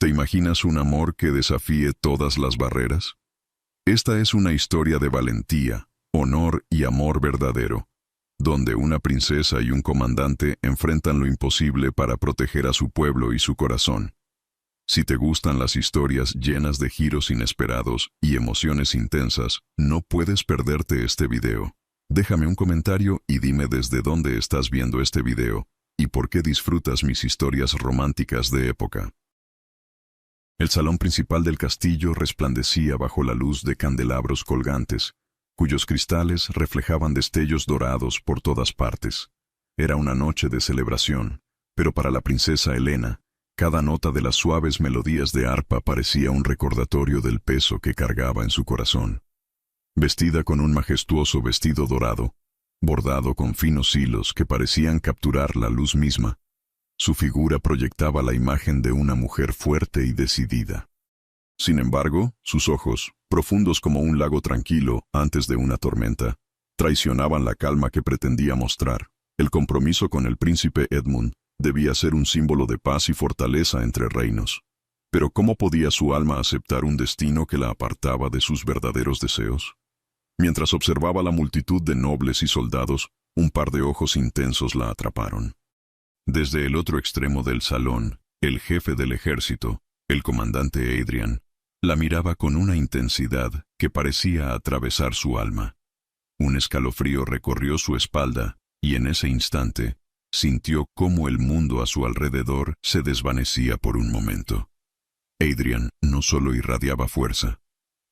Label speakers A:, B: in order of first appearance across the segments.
A: ¿Te imaginas un amor que desafíe todas las barreras? Esta es una historia de valentía, honor y amor verdadero, donde una princesa y un comandante enfrentan lo imposible para proteger a su pueblo y su corazón. Si te gustan las historias llenas de giros inesperados y emociones intensas, no puedes perderte este video. Déjame un comentario y dime desde dónde estás viendo este video y por qué disfrutas mis historias románticas de época. El salón principal del castillo resplandecía bajo la luz de candelabros colgantes, cuyos cristales reflejaban destellos dorados por todas partes. Era una noche de celebración, pero para la princesa Helena, cada nota de las suaves melodías de arpa parecía un recordatorio del peso que cargaba en su corazón. Vestida con un majestuoso vestido dorado, bordado con finos hilos que parecían capturar la luz misma, su figura proyectaba la imagen de una mujer fuerte y decidida. Sin embargo, sus ojos, profundos como un lago tranquilo antes de una tormenta, traicionaban la calma que pretendía mostrar. El compromiso con el príncipe Edmund debía ser un símbolo de paz y fortaleza entre reinos. Pero ¿cómo podía su alma aceptar un destino que la apartaba de sus verdaderos deseos? Mientras observaba la multitud de nobles y soldados, un par de ojos intensos la atraparon. Desde el otro extremo del salón, el jefe del ejército, el comandante Adrian, la miraba con una intensidad que parecía atravesar su alma. Un escalofrío recorrió su espalda, y en ese instante, sintió cómo el mundo a su alrededor se desvanecía por un momento. Adrian no solo irradiaba fuerza,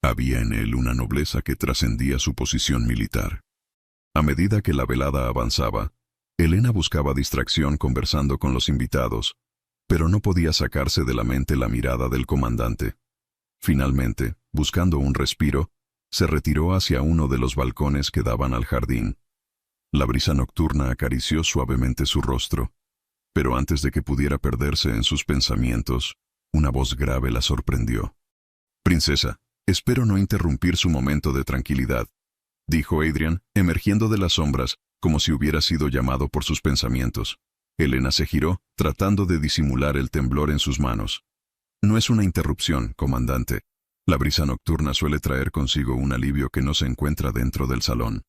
A: había en él una nobleza que trascendía su posición militar. A medida que la velada avanzaba, Helena buscaba distracción conversando con los invitados, pero no podía sacarse de la mente la mirada del comandante. Finalmente, buscando un respiro, se retiró hacia uno de los balcones que daban al jardín. La brisa nocturna acarició suavemente su rostro, pero antes de que pudiera perderse en sus pensamientos, una voz grave la sorprendió. «Princesa, espero no interrumpir su momento de tranquilidad», dijo Adrian, emergiendo de las sombras, como si hubiera sido llamado por sus pensamientos. Helena se giró, tratando de disimular el temblor en sus manos. «No es una interrupción, comandante. La brisa nocturna suele traer consigo un alivio que no se encuentra dentro del salón».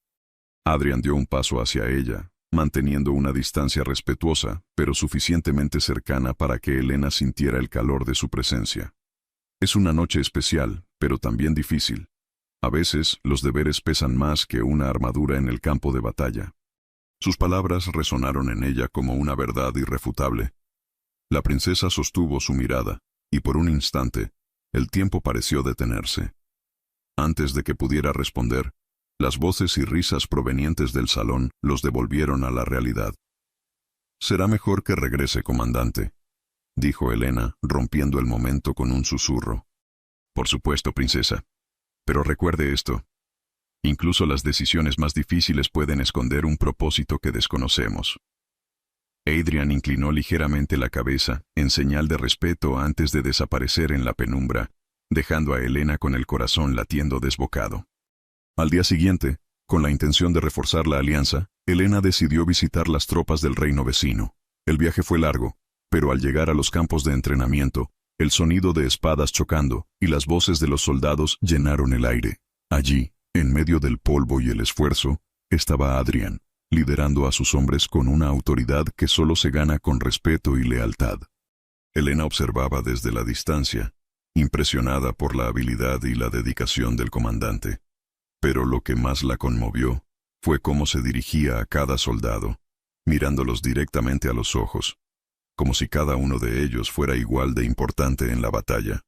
A: Adrian dio un paso hacia ella, manteniendo una distancia respetuosa, pero suficientemente cercana para que Helena sintiera el calor de su presencia. «Es una noche especial, pero también difícil. A veces, los deberes pesan más que una armadura en el campo de batalla». Sus palabras resonaron en ella como una verdad irrefutable. La princesa sostuvo su mirada, y por un instante, el tiempo pareció detenerse. Antes de que pudiera responder, las voces y risas provenientes del salón los devolvieron a la realidad. «Será mejor que regrese, comandante», dijo Helena, rompiendo el momento con un susurro. «Por supuesto, princesa. Pero recuerde esto. Incluso las decisiones más difíciles pueden esconder un propósito que desconocemos». Adrian inclinó ligeramente la cabeza, en señal de respeto antes de desaparecer en la penumbra, dejando a Helena con el corazón latiendo desbocado. Al día siguiente, con la intención de reforzar la alianza, Helena decidió visitar las tropas del reino vecino. El viaje fue largo, pero al llegar a los campos de entrenamiento, el sonido de espadas chocando y las voces de los soldados llenaron el aire. Allí, en medio del polvo y el esfuerzo, estaba Adrian, liderando a sus hombres con una autoridad que solo se gana con respeto y lealtad. Helena observaba desde la distancia, impresionada por la habilidad y la dedicación del comandante. Pero lo que más la conmovió fue cómo se dirigía a cada soldado, mirándolos directamente a los ojos, como si cada uno de ellos fuera igual de importante en la batalla.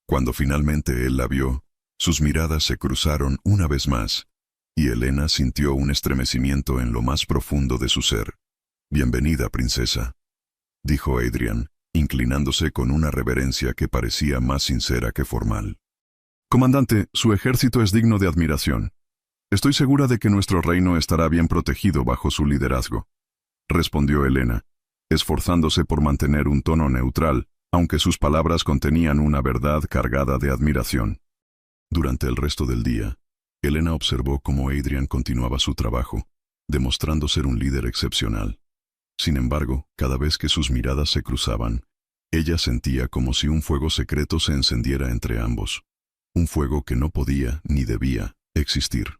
A: Cuando finalmente él la vio, sus miradas se cruzaron una vez más, y Helena sintió un estremecimiento en lo más profundo de su ser. «Bienvenida, princesa», dijo Adrian, inclinándose con una reverencia que parecía más sincera que formal. «Comandante, su ejército es digno de admiración. Estoy segura de que nuestro reino estará bien protegido bajo su liderazgo», respondió Helena, esforzándose por mantener un tono neutral, aunque sus palabras contenían una verdad cargada de admiración. Durante el resto del día, Helena observó cómo Adrian continuaba su trabajo, demostrando ser un líder excepcional. Sin embargo, cada vez que sus miradas se cruzaban, Ella sentía como si un fuego secreto se encendiera entre ambos, un fuego que no podía ni debía existir.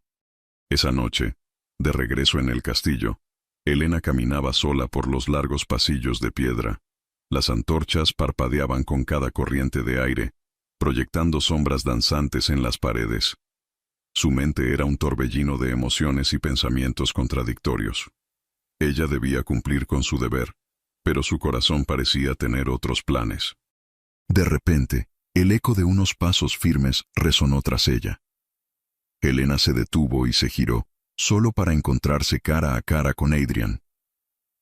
A: Esa noche, de regreso en el castillo, Helena caminaba sola por los largos pasillos de piedra. Las antorchas parpadeaban con cada corriente de aire, proyectando sombras danzantes en las paredes. Su mente era un torbellino de emociones y pensamientos contradictorios. Ella debía cumplir con su deber, pero su corazón parecía tener otros planes. De repente, el eco de unos pasos firmes resonó tras ella. Helena se detuvo y se giró, solo para encontrarse cara a cara con Adrian.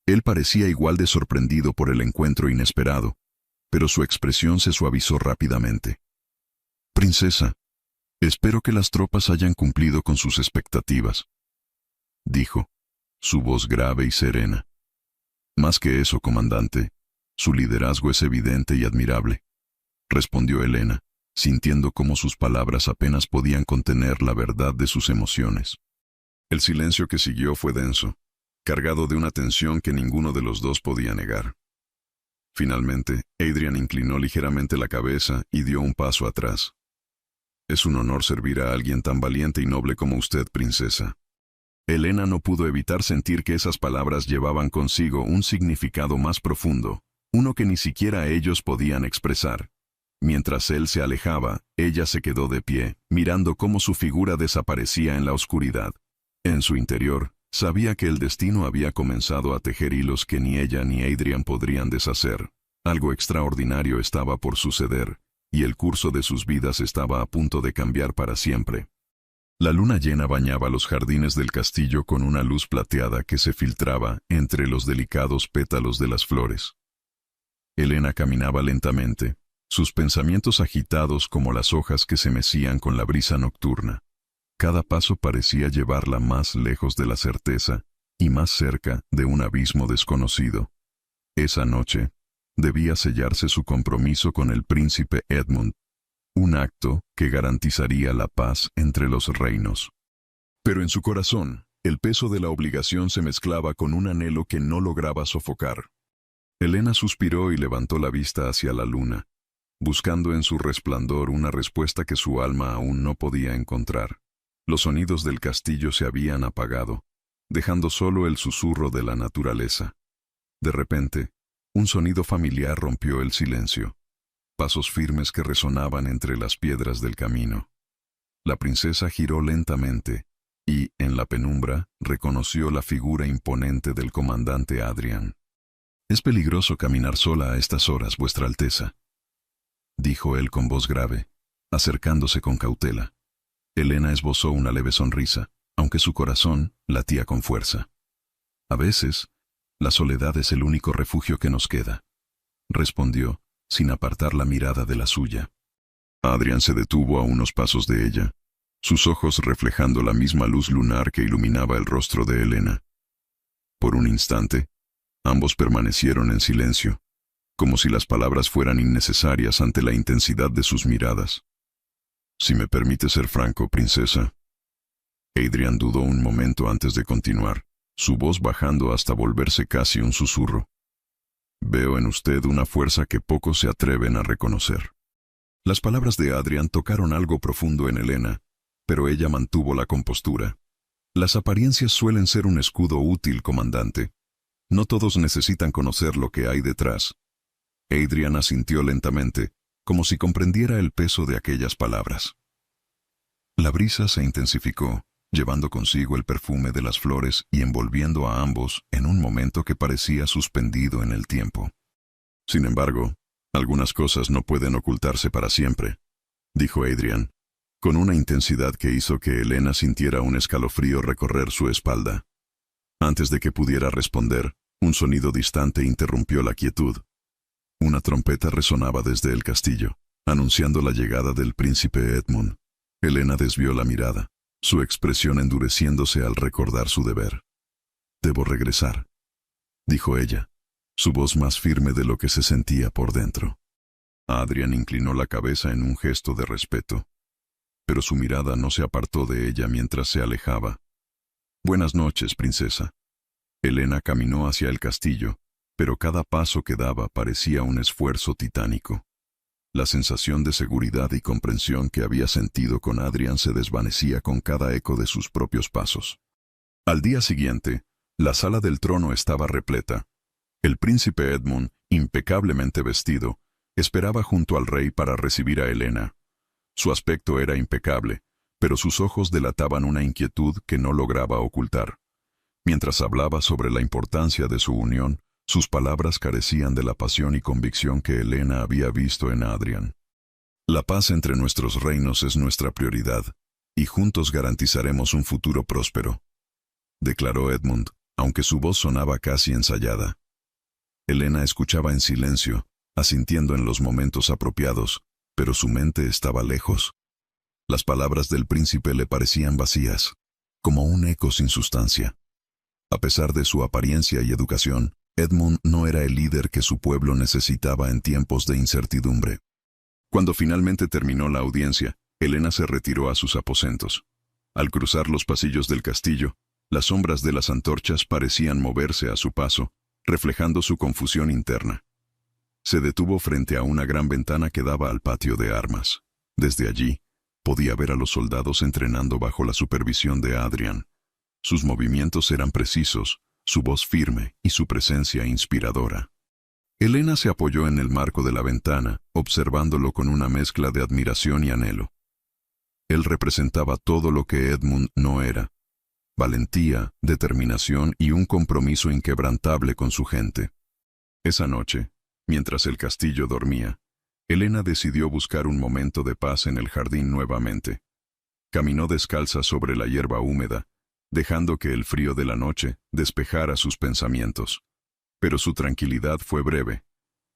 A: Él parecía igual de sorprendido por el encuentro inesperado, pero su expresión se suavizó rápidamente. «Princesa, espero que las tropas hayan cumplido con sus expectativas», dijo, su voz grave y serena. «Más que eso, comandante, su liderazgo es evidente y admirable», respondió Helena, sintiendo cómo sus palabras apenas podían contener la verdad de sus emociones. El silencio que siguió fue denso, cargado de una tensión que ninguno de los dos podía negar. Finalmente, Adrian inclinó ligeramente la cabeza y dio un paso atrás. «Es un honor servir a alguien tan valiente y noble como usted, princesa». Helena no pudo evitar sentir que esas palabras llevaban consigo un significado más profundo, uno que ni siquiera ellos podían expresar. Mientras él se alejaba, ella se quedó de pie, mirando cómo su figura desaparecía en la oscuridad. En su interior, sabía que el destino había comenzado a tejer hilos que ni ella ni Adrian podrían deshacer. Algo extraordinario estaba por suceder, y el curso de sus vidas estaba a punto de cambiar para siempre. La luna llena bañaba los jardines del castillo con una luz plateada que se filtraba entre los delicados pétalos de las flores. Helena caminaba lentamente, sus pensamientos agitados como las hojas que se mecían con la brisa nocturna. Cada paso parecía llevarla más lejos de la certeza y más cerca de un abismo desconocido. Esa noche, debía sellarse su compromiso con el príncipe Edmund, un acto que garantizaría la paz entre los reinos. Pero en su corazón, el peso de la obligación se mezclaba con un anhelo que no lograba sofocar. Helena suspiró y levantó la vista hacia la luna, buscando en su resplandor una respuesta que su alma aún no podía encontrar. Los sonidos del castillo se habían apagado, dejando solo el susurro de la naturaleza. De repente, un sonido familiar rompió el silencio. Pasos firmes que resonaban entre las piedras del camino. La princesa giró lentamente y, en la penumbra, reconoció la figura imponente del comandante Adrian. «Es peligroso caminar sola a estas horas, Vuestra Alteza», dijo él con voz grave, acercándose con cautela. Helena esbozó una leve sonrisa, aunque su corazón latía con fuerza. «A veces, la soledad es el único refugio que nos queda», respondió, sin apartar la mirada de la suya. Adrian se detuvo a unos pasos de ella, sus ojos reflejando la misma luz lunar que iluminaba el rostro de Helena. Por un instante, ambos permanecieron en silencio, como si las palabras fueran innecesarias ante la intensidad de sus miradas. «Si me permite ser franco, princesa». Adrian dudó un momento antes de continuar, su voz bajando hasta volverse casi un susurro. «Veo en usted una fuerza que pocos se atreven a reconocer». Las palabras de Adrian tocaron algo profundo en Helena, pero ella mantuvo la compostura. «Las apariencias suelen ser un escudo útil, comandante. No todos necesitan conocer lo que hay detrás». Adrian asintió lentamente, como si comprendiera el peso de aquellas palabras. La brisa se intensificó, llevando consigo el perfume de las flores y envolviendo a ambos en un momento que parecía suspendido en el tiempo. «Sin embargo, algunas cosas no pueden ocultarse para siempre», dijo Adrian, con una intensidad que hizo que Helena sintiera un escalofrío recorrer su espalda. Antes de que pudiera responder, un sonido distante interrumpió la quietud. Una trompeta resonaba desde el castillo, anunciando la llegada del príncipe Edmund. Helena desvió la mirada, su expresión endureciéndose al recordar su deber. «Debo regresar», dijo ella, su voz más firme de lo que se sentía por dentro. Adrian inclinó la cabeza en un gesto de respeto, pero su mirada no se apartó de ella mientras se alejaba. «Buenas noches, princesa». Helena caminó hacia el castillo, pero cada paso que daba parecía un esfuerzo titánico. La sensación de seguridad y comprensión que había sentido con Adrian se desvanecía con cada eco de sus propios pasos. Al día siguiente, la sala del trono estaba repleta. El príncipe Edmund, impecablemente vestido, esperaba junto al rey para recibir a Helena. Su aspecto era impecable, pero sus ojos delataban una inquietud que no lograba ocultar. Mientras hablaba sobre la importancia de su unión, sus palabras carecían de la pasión y convicción que Helena había visto en Adrian. La paz entre nuestros reinos es nuestra prioridad, y juntos garantizaremos un futuro próspero, declaró Edmund, aunque su voz sonaba casi ensayada. Helena escuchaba en silencio, asintiendo en los momentos apropiados, pero su mente estaba lejos. Las palabras del príncipe le parecían vacías, como un eco sin sustancia. A pesar de su apariencia y educación, Edmund no era el líder que su pueblo necesitaba en tiempos de incertidumbre. Cuando finalmente terminó la audiencia, Helena se retiró a sus aposentos. Al cruzar los pasillos del castillo, las sombras de las antorchas parecían moverse a su paso, reflejando su confusión interna. Se detuvo frente a una gran ventana que daba al patio de armas. Desde allí, podía ver a los soldados entrenando bajo la supervisión de Adrian. Sus movimientos eran precisos, su voz firme y su presencia inspiradora. Helena se apoyó en el marco de la ventana, observándolo con una mezcla de admiración y anhelo. Él representaba todo lo que Edmund no era: valentía, determinación y un compromiso inquebrantable con su gente. Esa noche, mientras el castillo dormía, Helena decidió buscar un momento de paz en el jardín nuevamente. Caminó descalza sobre la hierba húmeda, dejando que el frío de la noche despejara sus pensamientos. Pero su tranquilidad fue breve,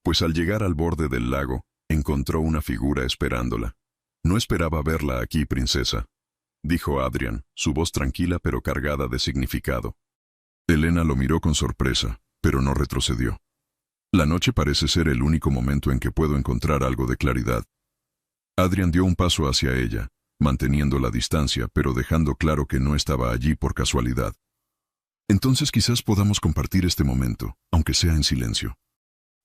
A: pues al llegar al borde del lago, encontró una figura esperándola. «No esperaba verla aquí, princesa», dijo Adrian, su voz tranquila pero cargada de significado. Helena lo miró con sorpresa, pero no retrocedió. «La noche parece ser el único momento en que puedo encontrar algo de claridad». Adrian dio un paso hacia ella, manteniendo la distancia, pero dejando claro que no estaba allí por casualidad. «Entonces quizás podamos compartir este momento, aunque sea en silencio».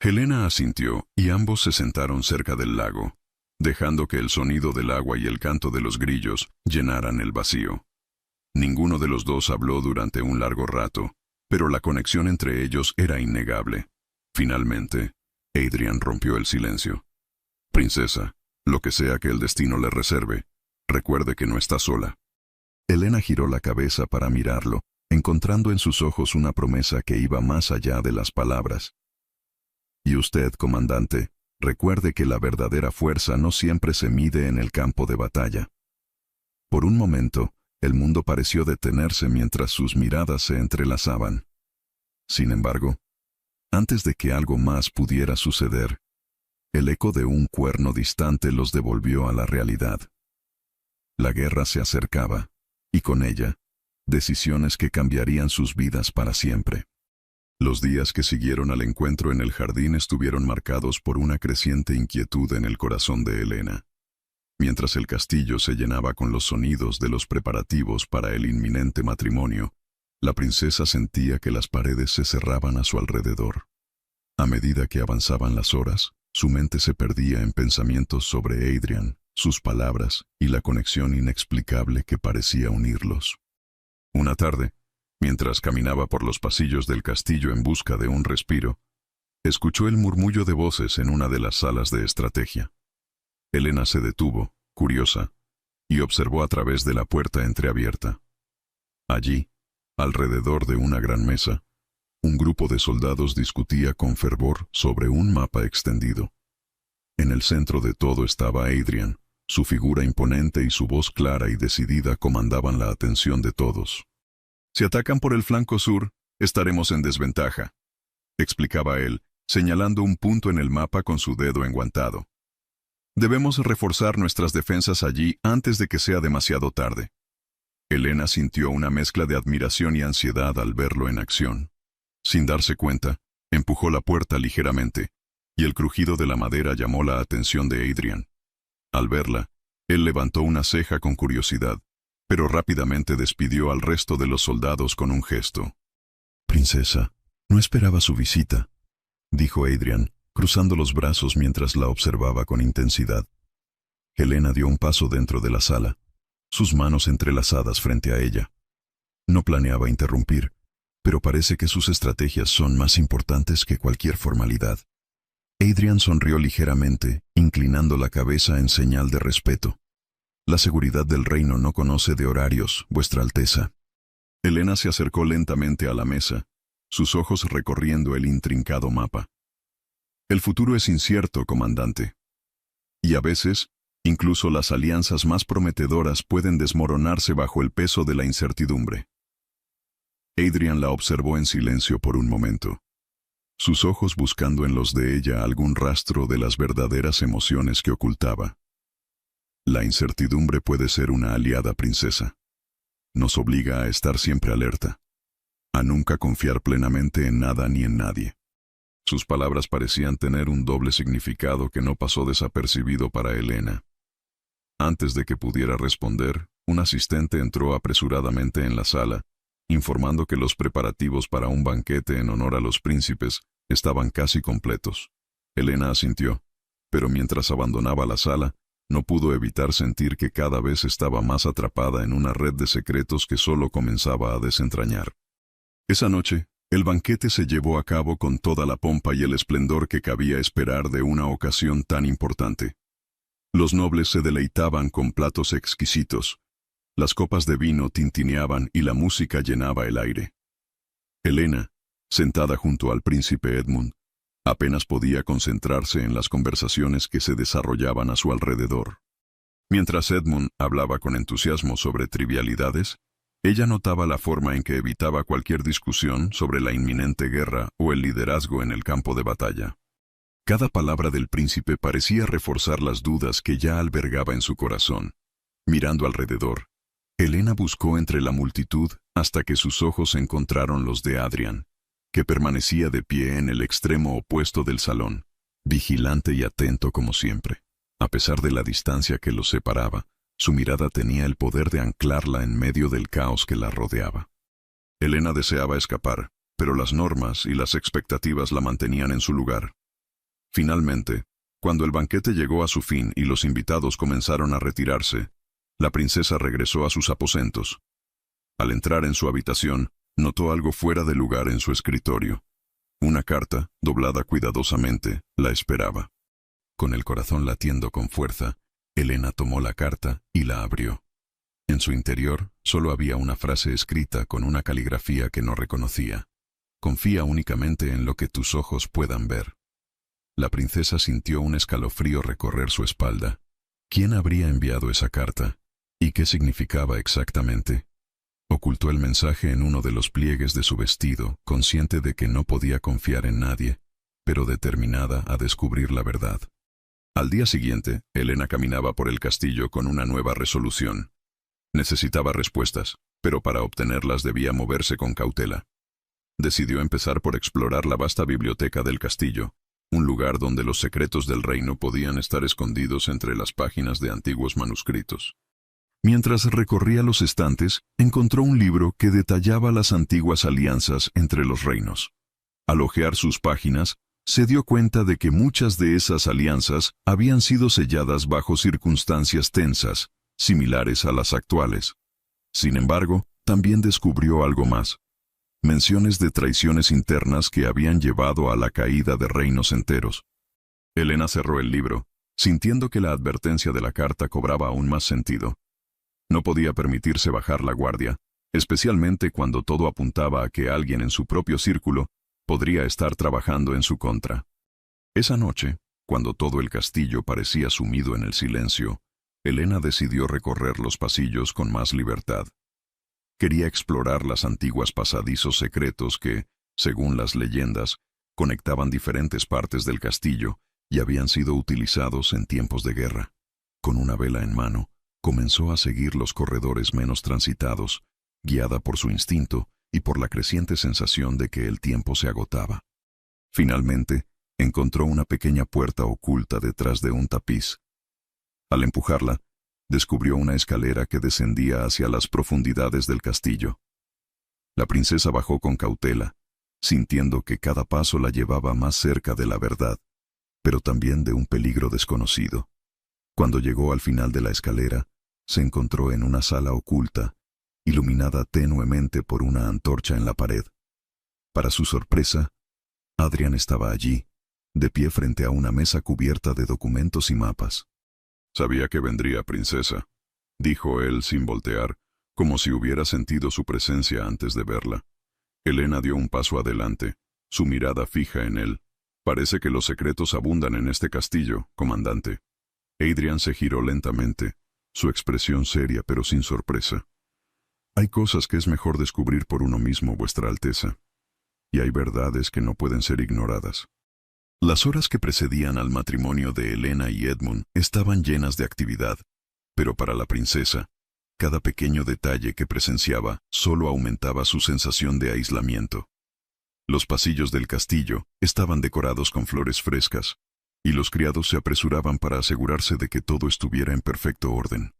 A: Helena asintió, y ambos se sentaron cerca del lago, dejando que el sonido del agua y el canto de los grillos llenaran el vacío. Ninguno de los dos habló durante un largo rato, pero la conexión entre ellos era innegable. Finalmente, Adrian rompió el silencio. «Princesa, lo que sea que el destino le reserve, recuerde que no está sola». Helena giró la cabeza para mirarlo, encontrando en sus ojos una promesa que iba más allá de las palabras. «Y usted, comandante, recuerde que la verdadera fuerza no siempre se mide en el campo de batalla». Por un momento, el mundo pareció detenerse mientras sus miradas se entrelazaban. Sin embargo, antes de que algo más pudiera suceder, el eco de un cuerno distante los devolvió a la realidad. La guerra se acercaba, y con ella, decisiones que cambiarían sus vidas para siempre. Los días que siguieron al encuentro en el jardín estuvieron marcados por una creciente inquietud en el corazón de Helena. Mientras el castillo se llenaba con los sonidos de los preparativos para el inminente matrimonio, la princesa sentía que las paredes se cerraban a su alrededor. A medida que avanzaban las horas, su mente se perdía en pensamientos sobre Adrian, sus palabras y la conexión inexplicable que parecía unirlos. Una tarde, mientras caminaba por los pasillos del castillo en busca de un respiro, escuchó el murmullo de voces en una de las salas de estrategia. Helena se detuvo, curiosa, y observó a través de la puerta entreabierta. Allí, alrededor de una gran mesa, un grupo de soldados discutía con fervor sobre un mapa extendido. En el centro de todo estaba Adrian. Su figura imponente y su voz clara y decidida comandaban la atención de todos. «Si atacan por el flanco sur, estaremos en desventaja», explicaba él, señalando un punto en el mapa con su dedo enguantado. «Debemos reforzar nuestras defensas allí antes de que sea demasiado tarde». Helena sintió una mezcla de admiración y ansiedad al verlo en acción. Sin darse cuenta, empujó la puerta ligeramente, y el crujido de la madera llamó la atención de Adrian. Al verla, él levantó una ceja con curiosidad, pero rápidamente despidió al resto de los soldados con un gesto. «Princesa, no esperaba su visita», dijo Adrian, cruzando los brazos mientras la observaba con intensidad. Helena dio un paso dentro de la sala, sus manos entrelazadas frente a ella. No planeaba interrumpir, pero parece que sus estrategias son más importantes que cualquier formalidad. Adrian sonrió ligeramente, inclinando la cabeza en señal de respeto. La seguridad del reino no conoce de horarios, Vuestra Alteza. Helena se acercó lentamente a la mesa, sus ojos recorriendo el intrincado mapa. El futuro es incierto, comandante. Y a veces, incluso las alianzas más prometedoras pueden desmoronarse bajo el peso de la incertidumbre. Adrian la observó en silencio por un momento, sus ojos buscando en los de ella algún rastro de las verdaderas emociones que ocultaba. La incertidumbre puede ser una aliada, princesa. Nos obliga a estar siempre alerta, a nunca confiar plenamente en nada ni en nadie. Sus palabras parecían tener un doble significado que no pasó desapercibido para Helena. Antes de que pudiera responder, un asistente entró apresuradamente en la sala, informando que los preparativos para un banquete en honor a los príncipes estaban casi completos. Helena asintió, pero mientras abandonaba la sala, no pudo evitar sentir que cada vez estaba más atrapada en una red de secretos que solo comenzaba a desentrañar. Esa noche, el banquete se llevó a cabo con toda la pompa y el esplendor que cabía esperar de una ocasión tan importante. Los nobles se deleitaban con platos exquisitos, las copas de vino tintineaban y la música llenaba el aire. Helena, sentada junto al príncipe Edmund, apenas podía concentrarse en las conversaciones que se desarrollaban a su alrededor. Mientras Edmund hablaba con entusiasmo sobre trivialidades, ella notaba la forma en que evitaba cualquier discusión sobre la inminente guerra o el liderazgo en el campo de batalla. Cada palabra del príncipe parecía reforzar las dudas que ya albergaba en su corazón. Mirando alrededor, Helena buscó entre la multitud hasta que sus ojos encontraron los de Adrian, que permanecía de pie en el extremo opuesto del salón, vigilante y atento como siempre. A pesar de la distancia que los separaba, su mirada tenía el poder de anclarla en medio del caos que la rodeaba. Helena deseaba escapar, pero las normas y las expectativas la mantenían en su lugar. Finalmente, cuando el banquete llegó a su fin y los invitados comenzaron a retirarse, la princesa regresó a sus aposentos. Al entrar en su habitación, notó algo fuera de lugar en su escritorio. Una carta, doblada cuidadosamente, la esperaba. Con el corazón latiendo con fuerza, Helena tomó la carta y la abrió. En su interior solo había una frase escrita con una caligrafía que no reconocía. Confía únicamente en lo que tus ojos puedan ver. La princesa sintió un escalofrío recorrer su espalda. ¿Quién habría enviado esa carta? ¿Y qué significaba exactamente? Ocultó el mensaje en uno de los pliegues de su vestido, consciente de que no podía confiar en nadie, pero determinada a descubrir la verdad. Al día siguiente, Helena caminaba por el castillo con una nueva resolución. Necesitaba respuestas, pero para obtenerlas debía moverse con cautela. Decidió empezar por explorar la vasta biblioteca del castillo, un lugar donde los secretos del reino podían estar escondidos entre las páginas de antiguos manuscritos. Mientras recorría los estantes, encontró un libro que detallaba las antiguas alianzas entre los reinos. Al hojear sus páginas, se dio cuenta de que muchas de esas alianzas habían sido selladas bajo circunstancias tensas, similares a las actuales. Sin embargo, también descubrió algo más: menciones de traiciones internas que habían llevado a la caída de reinos enteros. Helena cerró el libro, sintiendo que la advertencia de la carta cobraba aún más sentido. No podía permitirse bajar la guardia, especialmente cuando todo apuntaba a que alguien en su propio círculo podría estar trabajando en su contra. Esa noche, cuando todo el castillo parecía sumido en el silencio, Helena decidió recorrer los pasillos con más libertad. Quería explorar las antiguas pasadizos secretos que, según las leyendas, conectaban diferentes partes del castillo y habían sido utilizados en tiempos de guerra. Con una vela en mano, comenzó a seguir los corredores menos transitados, guiada por su instinto y por la creciente sensación de que el tiempo se agotaba. Finalmente, encontró una pequeña puerta oculta detrás de un tapiz. Al empujarla, descubrió una escalera que descendía hacia las profundidades del castillo. La princesa bajó con cautela, sintiendo que cada paso la llevaba más cerca de la verdad, pero también de un peligro desconocido. Cuando llegó al final de la escalera, se encontró en una sala oculta, iluminada tenuemente por una antorcha en la pared. Para su sorpresa, Adrian estaba allí, de pie frente a una mesa cubierta de documentos y mapas. «Sabía que vendría, princesa», dijo él sin voltear, como si hubiera sentido su presencia antes de verla. Elena dio un paso adelante, su mirada fija en él. «Parece que los secretos abundan en este castillo, comandante». Adrian se giró lentamente, su expresión seria pero sin sorpresa. «Hay cosas que es mejor descubrir por uno mismo, Vuestra Alteza. Y hay verdades que no pueden ser ignoradas». Las horas que precedían al matrimonio de Elena y Edmund estaban llenas de actividad, pero para la princesa, cada pequeño detalle que presenciaba solo aumentaba su sensación de aislamiento. Los pasillos del castillo estaban decorados con flores frescas, y los criados se apresuraban para asegurarse de que todo estuviera en perfecto orden.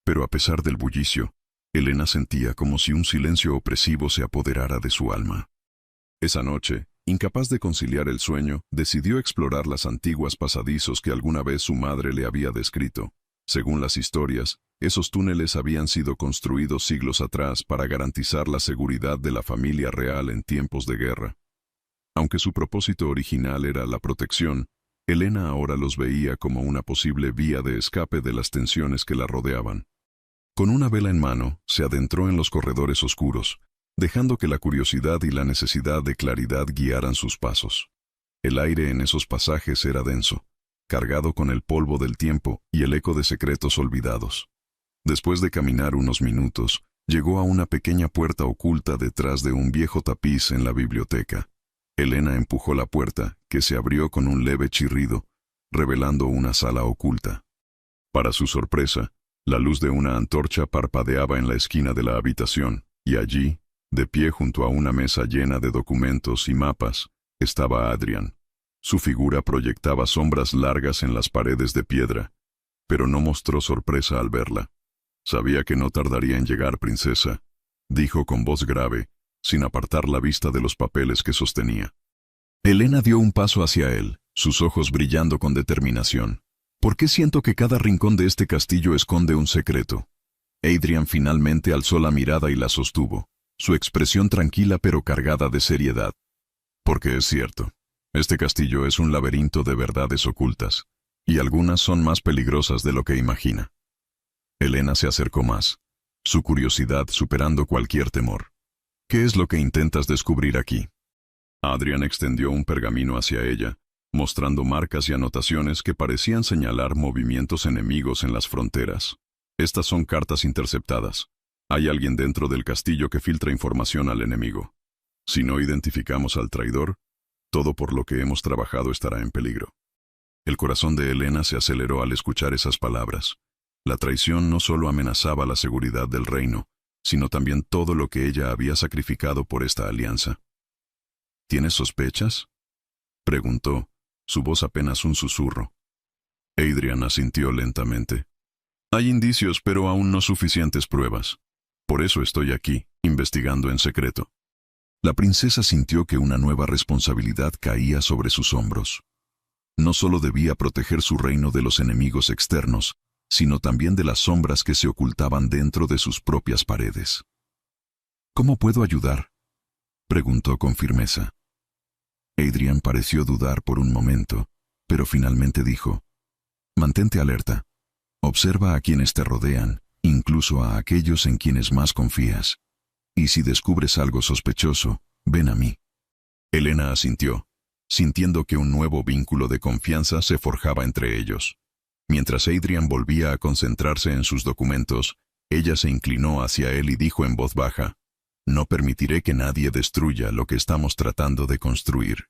A: Pero a pesar del bullicio, Elena sentía como si un silencio opresivo se apoderara de su alma. Esa noche, incapaz de conciliar el sueño, decidió explorar las antiguas pasadizos que alguna vez su madre le había descrito. Según las historias, esos túneles habían sido construidos siglos atrás para garantizar la seguridad de la familia real en tiempos de guerra. Aunque su propósito original era la protección, Elena ahora los veía como una posible vía de escape de las tensiones que la rodeaban. Con una vela en mano, se adentró en los corredores oscuros, dejando que la curiosidad y la necesidad de claridad guiaran sus pasos. El aire en esos pasajes era denso, cargado con el polvo del tiempo y el eco de secretos olvidados. Después de caminar unos minutos, llegó a una pequeña puerta oculta detrás de un viejo tapiz en la biblioteca. Elena empujó la puerta, que se abrió con un leve chirrido, revelando una sala oculta. Para su sorpresa, la luz de una antorcha parpadeaba en la esquina de la habitación, y allí, de pie junto a una mesa llena de documentos y mapas, estaba Adrian. Su figura proyectaba sombras largas en las paredes de piedra, pero no mostró sorpresa al verla. «Sabía que no tardaría en llegar, princesa», dijo con voz grave, sin apartar la vista de los papeles que sostenía. Elena dio un paso hacia él, sus ojos brillando con determinación. «¿Por qué siento que cada rincón de este castillo esconde un secreto?» Adrian finalmente alzó la mirada y la sostuvo, su expresión tranquila pero cargada de seriedad. «Porque es cierto. Este castillo es un laberinto de verdades ocultas, y algunas son más peligrosas de lo que imagina». Elena se acercó más, su curiosidad superando cualquier temor. «¿Qué es lo que intentas descubrir aquí?» Adrian extendió un pergamino hacia ella, mostrando marcas y anotaciones que parecían señalar movimientos enemigos en las fronteras. «Estas son cartas interceptadas. Hay alguien dentro del castillo que filtra información al enemigo. Si no identificamos al traidor, todo por lo que hemos trabajado estará en peligro». El corazón de Elena se aceleró al escuchar esas palabras. La traición no solo amenazaba la seguridad del reino, sino también todo lo que ella había sacrificado por esta alianza. «¿Tienes sospechas?», preguntó, su voz apenas un susurro. Adrian asintió lentamente. «Hay indicios, pero aún no suficientes pruebas. Por eso estoy aquí, investigando en secreto». La princesa sintió que una nueva responsabilidad caía sobre sus hombros. No solo debía proteger su reino de los enemigos externos, sino también de las sombras que se ocultaban dentro de sus propias paredes. «¿Cómo puedo ayudar?», preguntó con firmeza. Adrian pareció dudar por un momento, pero finalmente dijo: «Mantente alerta. Observa a quienes te rodean, incluso a aquellos en quienes más confías. Y si descubres algo sospechoso, ven a mí». Elena asintió, sintiendo que un nuevo vínculo de confianza se forjaba entre ellos. Mientras Adrian volvía a concentrarse en sus documentos, ella se inclinó hacia él y dijo en voz baja: «No permitiré que nadie destruya lo que estamos tratando de construir».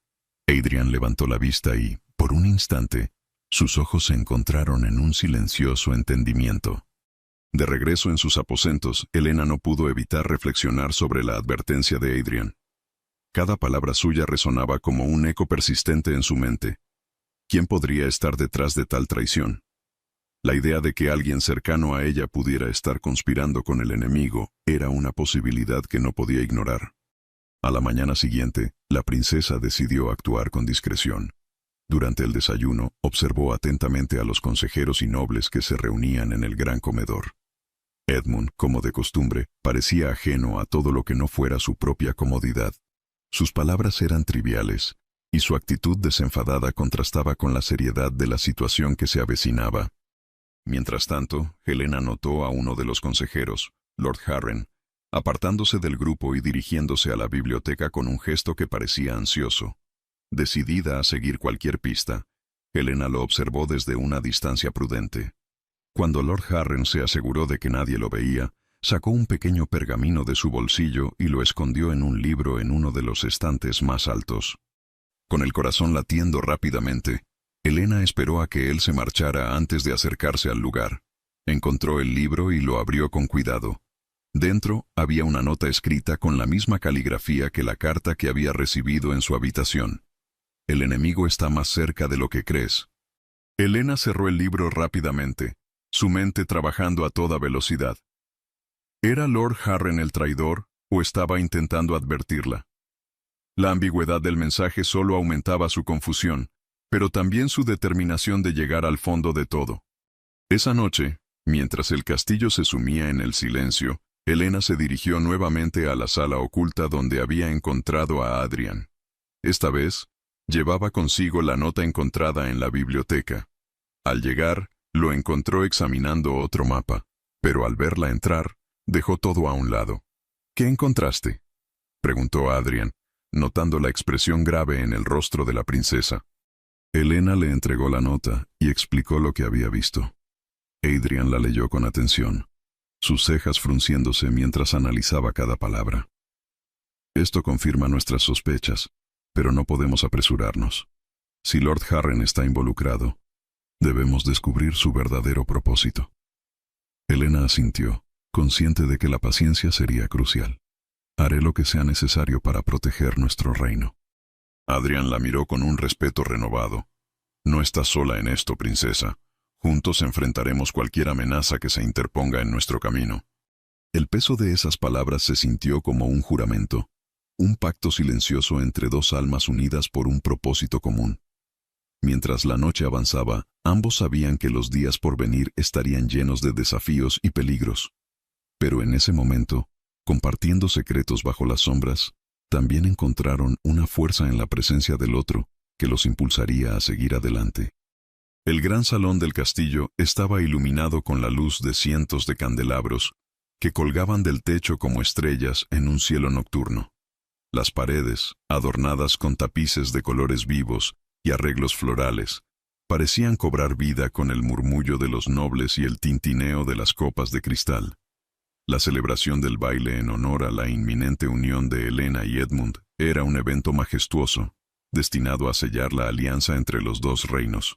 A: Adrian levantó la vista y, por un instante, sus ojos se encontraron en un silencioso entendimiento. De regreso en sus aposentos, Elena no pudo evitar reflexionar sobre la advertencia de Adrian. Cada palabra suya resonaba como un eco persistente en su mente. ¿Quién podría estar detrás de tal traición? La idea de que alguien cercano a ella pudiera estar conspirando con el enemigo era una posibilidad que no podía ignorar. A la mañana siguiente, la princesa decidió actuar con discreción. Durante el desayuno, observó atentamente a los consejeros y nobles que se reunían en el gran comedor. Edmund, como de costumbre, parecía ajeno a todo lo que no fuera su propia comodidad. Sus palabras eran triviales, y su actitud desenfadada contrastaba con la seriedad de la situación que se avecinaba. Mientras tanto, Helena notó a uno de los consejeros, Lord Harren, apartándose del grupo y dirigiéndose a la biblioteca con un gesto que parecía ansioso. Decidida a seguir cualquier pista, Helena lo observó desde una distancia prudente. Cuando Lord Harren se aseguró de que nadie lo veía, sacó un pequeño pergamino de su bolsillo y lo escondió en un libro en uno de los estantes más altos. Con el corazón latiendo rápidamente, Helena esperó a que él se marchara antes de acercarse al lugar. Encontró el libro y lo abrió con cuidado. Dentro había una nota escrita con la misma caligrafía que la carta que había recibido en su habitación. El enemigo está más cerca de lo que crees. Helena cerró el libro rápidamente, su mente trabajando a toda velocidad. ¿Era Lord Harren el traidor o estaba intentando advertirla? La ambigüedad del mensaje solo aumentaba su confusión, pero también su determinación de llegar al fondo de todo. Esa noche, mientras el castillo se sumía en el silencio, Helena se dirigió nuevamente a la sala oculta donde había encontrado a Adrian. Esta vez, llevaba consigo la nota encontrada en la biblioteca. Al llegar, lo encontró examinando otro mapa, pero al verla entrar, dejó todo a un lado. ¿Qué encontraste?, preguntó Adrian, notando la expresión grave en el rostro de la princesa. Helena le entregó la nota y explicó lo que había visto. Adrian la leyó con atención, sus cejas frunciéndose mientras analizaba cada palabra. Esto confirma nuestras sospechas, pero no podemos apresurarnos. Si Lord Harren está involucrado, debemos descubrir su verdadero propósito. Helena asintió, consciente de que la paciencia sería crucial. Haré lo que sea necesario para proteger nuestro reino. Adrian la miró con un respeto renovado. No estás sola en esto, princesa. Juntos enfrentaremos cualquier amenaza que se interponga en nuestro camino. El peso de esas palabras se sintió como un juramento, un pacto silencioso entre dos almas unidas por un propósito común. Mientras la noche avanzaba, ambos sabían que los días por venir estarían llenos de desafíos y peligros. Pero en ese momento, compartiendo secretos bajo las sombras, también encontraron una fuerza en la presencia del otro que los impulsaría a seguir adelante. El gran salón del castillo estaba iluminado con la luz de cientos de candelabros que colgaban del techo como estrellas en un cielo nocturno. Las paredes, adornadas con tapices de colores vivos y arreglos florales, parecían cobrar vida con el murmullo de los nobles y el tintineo de las copas de cristal. La celebración del baile en honor a la inminente unión de Helena y Edmund era un evento majestuoso, destinado a sellar la alianza entre los dos reinos.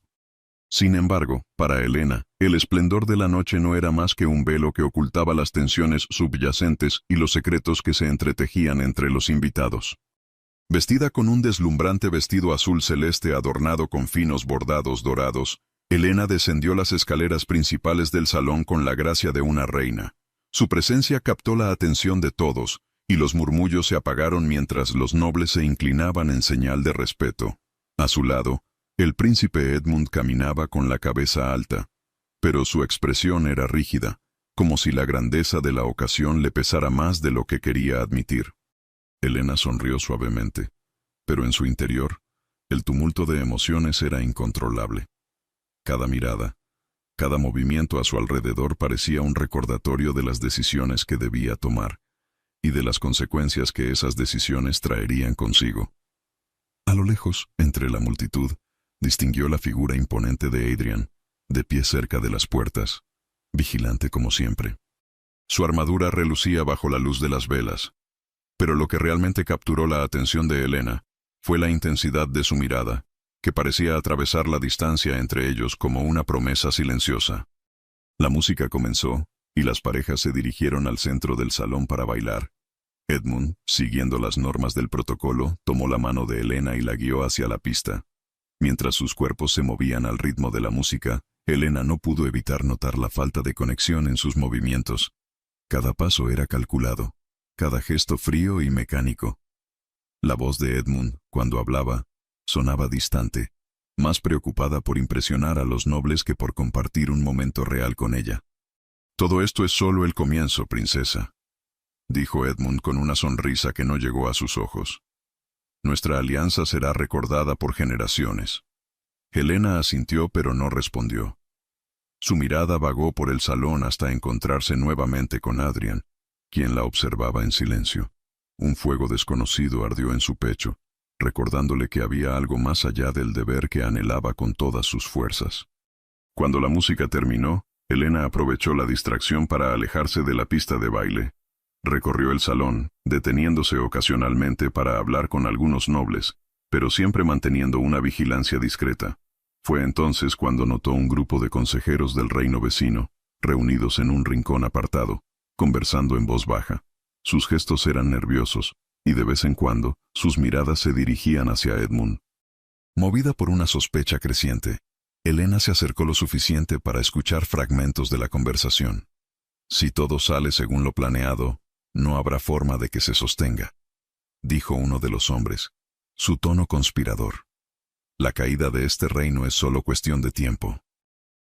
A: Sin embargo, para Helena, el esplendor de la noche no era más que un velo que ocultaba las tensiones subyacentes y los secretos que se entretejían entre los invitados. Vestida con un deslumbrante vestido azul celeste adornado con finos bordados dorados, Helena descendió las escaleras principales del salón con la gracia de una reina. Su presencia captó la atención de todos, y los murmullos se apagaron mientras los nobles se inclinaban en señal de respeto. A su lado, el príncipe Edmund caminaba con la cabeza alta, pero su expresión era rígida, como si la grandeza de la ocasión le pesara más de lo que quería admitir. Helena sonrió suavemente, pero en su interior, el tumulto de emociones era incontrolable. Cada mirada, cada movimiento a su alrededor parecía un recordatorio de las decisiones que debía tomar, y de las consecuencias que esas decisiones traerían consigo. A lo lejos, entre la multitud, distinguió la figura imponente de Adrian, de pie cerca de las puertas, vigilante como siempre. Su armadura relucía bajo la luz de las velas, pero lo que realmente capturó la atención de Helena fue la intensidad de su mirada, que parecía atravesar la distancia entre ellos como una promesa silenciosa. La música comenzó, y las parejas se dirigieron al centro del salón para bailar. Edmund, siguiendo las normas del protocolo, tomó la mano de Helena y la guió hacia la pista. Mientras sus cuerpos se movían al ritmo de la música, Helena no pudo evitar notar la falta de conexión en sus movimientos. Cada paso era calculado, cada gesto frío y mecánico. La voz de Edmund, cuando hablaba, sonaba distante, más preocupada por impresionar a los nobles que por compartir un momento real con ella. «Todo esto es solo el comienzo, princesa», dijo Edmund con una sonrisa que no llegó a sus ojos. «Nuestra alianza será recordada por generaciones». Helena asintió pero no respondió. Su mirada vagó por el salón hasta encontrarse nuevamente con Adrian, quien la observaba en silencio. Un fuego desconocido ardió en su pecho, recordándole que había algo más allá del deber que anhelaba con todas sus fuerzas. Cuando la música terminó, Helena aprovechó la distracción para alejarse de la pista de baile. Recorrió el salón, deteniéndose ocasionalmente para hablar con algunos nobles, pero siempre manteniendo una vigilancia discreta. Fue entonces cuando notó un grupo de consejeros del reino vecino, reunidos en un rincón apartado, conversando en voz baja. Sus gestos eran nerviosos, y de vez en cuando, sus miradas se dirigían hacia Edmund. Movida por una sospecha creciente, Helena se acercó lo suficiente para escuchar fragmentos de la conversación. «Si todo sale según lo planeado, no habrá forma de que se sostenga», dijo uno de los hombres, su tono conspirador. «La caída de este reino es solo cuestión de tiempo».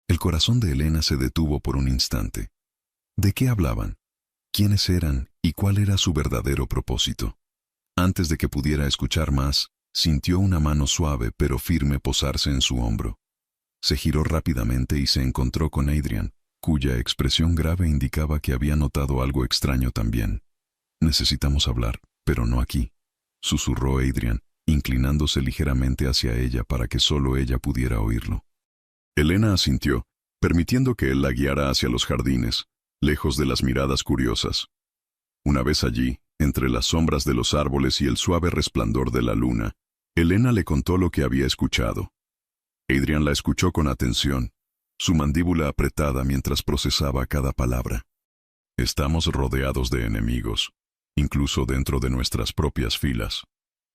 A: El corazón de Helena se detuvo por un instante. ¿De qué hablaban? ¿Quiénes eran y cuál era su verdadero propósito? Antes de que pudiera escuchar más, sintió una mano suave pero firme posarse en su hombro. Se giró rápidamente y se encontró con Adrian, cuya expresión grave indicaba que había notado algo extraño también. «Necesitamos hablar, pero no aquí», susurró Adrian, inclinándose ligeramente hacia ella para que solo ella pudiera oírlo. Helena asintió, permitiendo que él la guiara hacia los jardines, lejos de las miradas curiosas. Una vez allí, entre las sombras de los árboles y el suave resplandor de la luna, Helena le contó lo que había escuchado. Adrian la escuchó con atención, su mandíbula apretada mientras procesaba cada palabra. «Estamos rodeados de enemigos, incluso dentro de nuestras propias filas»,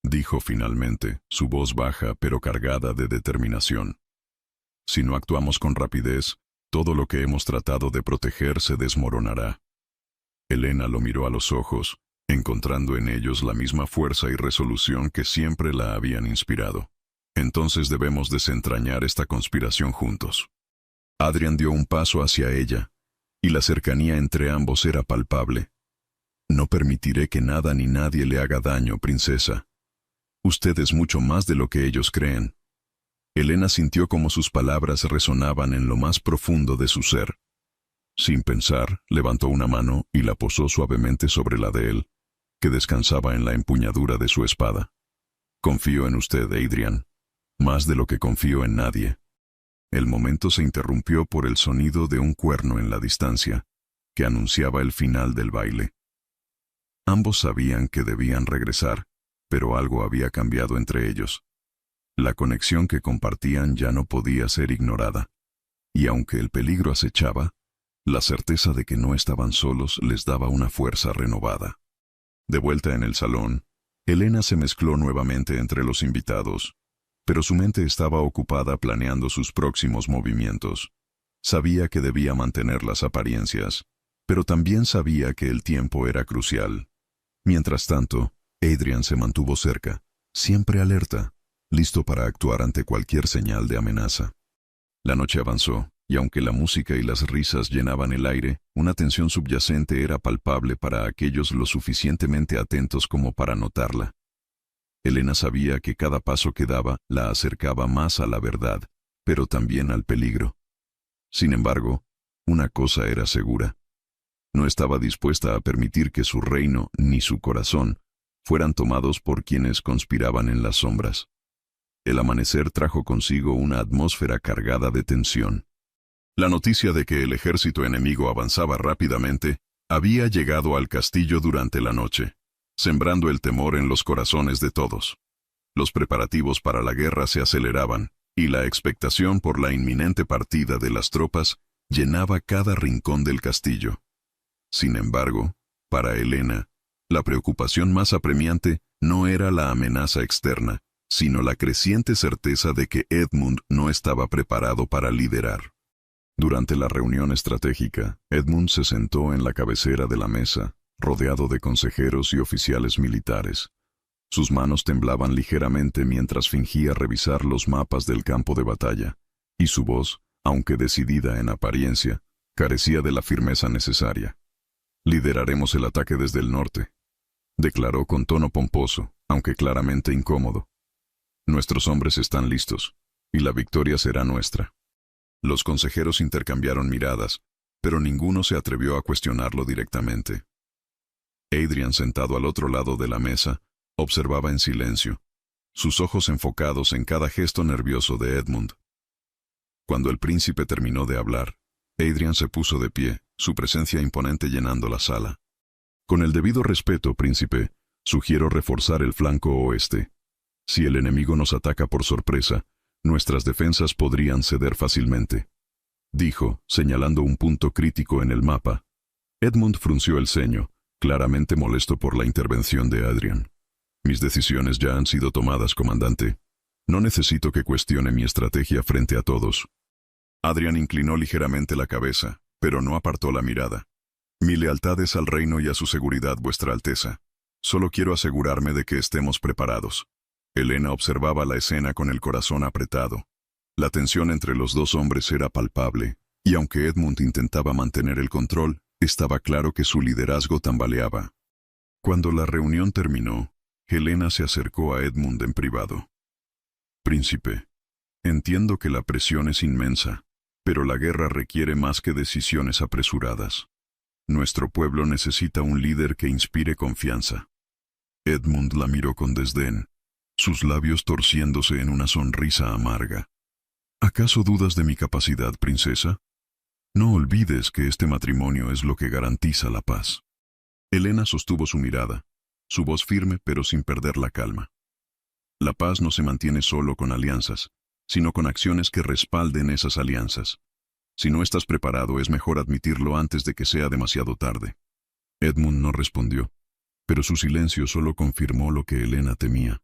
A: dijo finalmente, su voz baja pero cargada de determinación. «Si no actuamos con rapidez, todo lo que hemos tratado de proteger se desmoronará». Helena lo miró a los ojos, encontrando en ellos la misma fuerza y resolución que siempre la habían inspirado. «Entonces debemos desentrañar esta conspiración juntos». Adrian dio un paso hacia ella, y la cercanía entre ambos era palpable. «No permitiré que nada ni nadie le haga daño, princesa. Usted es mucho más de lo que ellos creen». Helena sintió como sus palabras resonaban en lo más profundo de su ser. Sin pensar, levantó una mano y la posó suavemente sobre la de él, que descansaba en la empuñadura de su espada. «Confío en usted, Adrian, más de lo que confío en nadie». El momento se interrumpió por el sonido de un cuerno en la distancia, que anunciaba el final del baile. Ambos sabían que debían regresar, pero algo había cambiado entre ellos. La conexión que compartían ya no podía ser ignorada, y aunque el peligro acechaba, la certeza de que no estaban solos les daba una fuerza renovada. De vuelta en el salón, Helena se mezcló nuevamente entre los invitados, pero su mente estaba ocupada planeando sus próximos movimientos. Sabía que debía mantener las apariencias, pero también sabía que el tiempo era crucial. Mientras tanto, Adrian se mantuvo cerca, siempre alerta, listo para actuar ante cualquier señal de amenaza. La noche avanzó, y aunque la música y las risas llenaban el aire, una tensión subyacente era palpable para aquellos lo suficientemente atentos como para notarla. Helena sabía que cada paso que daba la acercaba más a la verdad, pero también al peligro. Sin embargo, una cosa era segura. No estaba dispuesta a permitir que su reino ni su corazón fueran tomados por quienes conspiraban en las sombras. El amanecer trajo consigo una atmósfera cargada de tensión. La noticia de que el ejército enemigo avanzaba rápidamente había llegado al castillo durante la noche, sembrando el temor en los corazones de todos. Los preparativos para la guerra se aceleraban, y la expectación por la inminente partida de las tropas llenaba cada rincón del castillo. Sin embargo, para Helena, la preocupación más apremiante no era la amenaza externa, sino la creciente certeza de que Edmund no estaba preparado para liderar. Durante la reunión estratégica, Edmund se sentó en la cabecera de la mesa, rodeado de consejeros y oficiales militares. Sus manos temblaban ligeramente mientras fingía revisar los mapas del campo de batalla, y su voz, aunque decidida en apariencia, carecía de la firmeza necesaria. «Lideraremos el ataque desde el norte», declaró con tono pomposo, aunque claramente incómodo. «Nuestros hombres están listos, y la victoria será nuestra». Los consejeros intercambiaron miradas, pero ninguno se atrevió a cuestionarlo directamente. Adrian, sentado al otro lado de la mesa, observaba en silencio, sus ojos enfocados en cada gesto nervioso de Edmund. Cuando el príncipe terminó de hablar, Adrian se puso de pie, su presencia imponente llenando la sala. «Con el debido respeto, príncipe, sugiero reforzar el flanco oeste. Si el enemigo nos ataca por sorpresa, nuestras defensas podrían ceder fácilmente», dijo, señalando un punto crítico en el mapa. Edmund frunció el ceño, claramente molesto por la intervención de Adrian. «Mis decisiones ya han sido tomadas, comandante. No necesito que cuestione mi estrategia frente a todos». Adrian inclinó ligeramente la cabeza, pero no apartó la mirada. «Mi lealtad es al reino y a su seguridad, Vuestra Alteza. Solo quiero asegurarme de que estemos preparados». Helena observaba la escena con el corazón apretado. La tensión entre los dos hombres era palpable, y aunque Edmund intentaba mantener el control, estaba claro que su liderazgo tambaleaba. Cuando la reunión terminó, Helena se acercó a Edmund en privado. «Príncipe, entiendo que la presión es inmensa, pero la guerra requiere más que decisiones apresuradas. Nuestro pueblo necesita un líder que inspire confianza». Edmund la miró con desdén, sus labios torciéndose en una sonrisa amarga. «¿Acaso dudas de mi capacidad, princesa? No olvides que este matrimonio es lo que garantiza la paz». Helena sostuvo su mirada, su voz firme pero sin perder la calma. «La paz no se mantiene solo con alianzas, sino con acciones que respalden esas alianzas. Si no estás preparado, es mejor admitirlo antes de que sea demasiado tarde». Edmund no respondió, pero su silencio solo confirmó lo que Helena temía.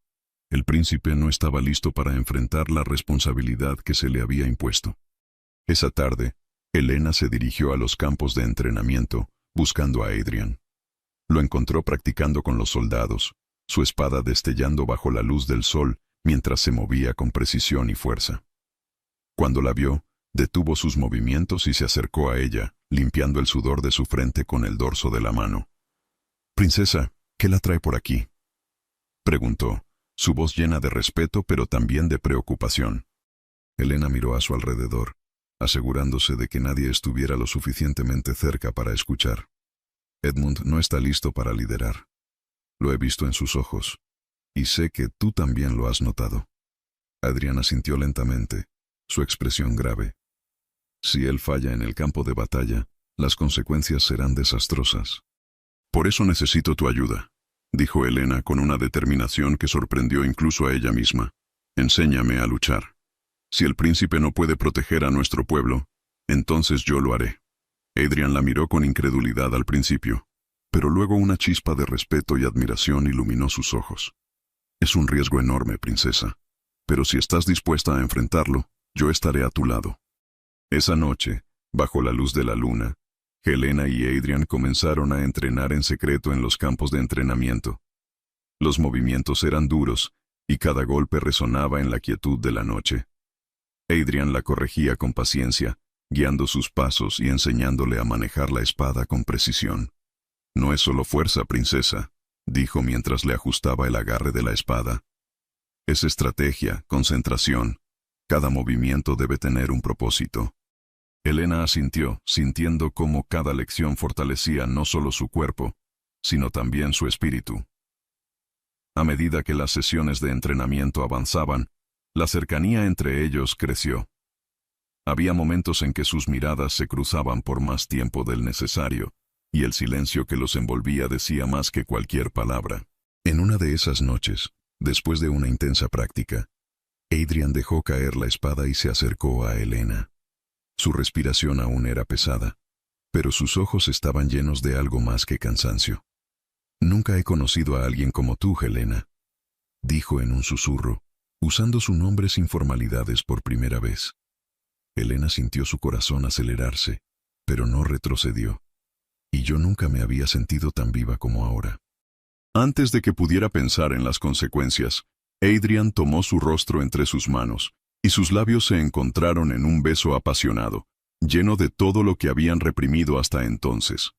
A: El príncipe no estaba listo para enfrentar la responsabilidad que se le había impuesto. Esa tarde, Helena se dirigió a los campos de entrenamiento, buscando a Adrian. Lo encontró practicando con los soldados, su espada destellando bajo la luz del sol mientras se movía con precisión y fuerza. Cuando la vio, detuvo sus movimientos y se acercó a ella, limpiando el sudor de su frente con el dorso de la mano. «Princesa, ¿qué la trae por aquí?», preguntó, su voz llena de respeto pero también de preocupación. Helena miró a su alrededor, asegurándose de que nadie estuviera lo suficientemente cerca para escuchar. «Edmund no está listo para liderar. Lo he visto en sus ojos, y sé que tú también lo has notado». Adrian asintió lentamente, su expresión grave. «Si él falla en el campo de batalla, las consecuencias serán desastrosas. Por eso necesito tu ayuda», dijo Helena con una determinación que sorprendió incluso a ella misma. «Enséñame a luchar. Si el príncipe no puede proteger a nuestro pueblo, entonces yo lo haré». Adrian la miró con incredulidad al principio, pero luego una chispa de respeto y admiración iluminó sus ojos. «Es un riesgo enorme, princesa, pero si estás dispuesta a enfrentarlo, yo estaré a tu lado». Esa noche, bajo la luz de la luna, Helena y Adrian comenzaron a entrenar en secreto en los campos de entrenamiento. Los movimientos eran duros, y cada golpe resonaba en la quietud de la noche. Adrian la corregía con paciencia, guiando sus pasos y enseñándole a manejar la espada con precisión. «No es solo fuerza, princesa», dijo mientras le ajustaba el agarre de la espada. «Es estrategia, concentración. Cada movimiento debe tener un propósito». Helena asintió, sintiendo cómo cada lección fortalecía no solo su cuerpo, sino también su espíritu. A medida que las sesiones de entrenamiento avanzaban, la cercanía entre ellos creció. Había momentos en que sus miradas se cruzaban por más tiempo del necesario, y el silencio que los envolvía decía más que cualquier palabra. En una de esas noches, después de una intensa práctica, Adrian dejó caer la espada y se acercó a Helena. Su respiración aún era pesada, pero sus ojos estaban llenos de algo más que cansancio. «Nunca he conocido a alguien como tú, Helena», dijo en un susurro, usando su nombre sin formalidades por primera vez. Helena sintió su corazón acelerarse, pero no retrocedió. «Y yo nunca me había sentido tan viva como ahora». Antes de que pudiera pensar en las consecuencias, Adrian tomó su rostro entre sus manos, y sus labios se encontraron en un beso apasionado, lleno de todo lo que habían reprimido hasta entonces.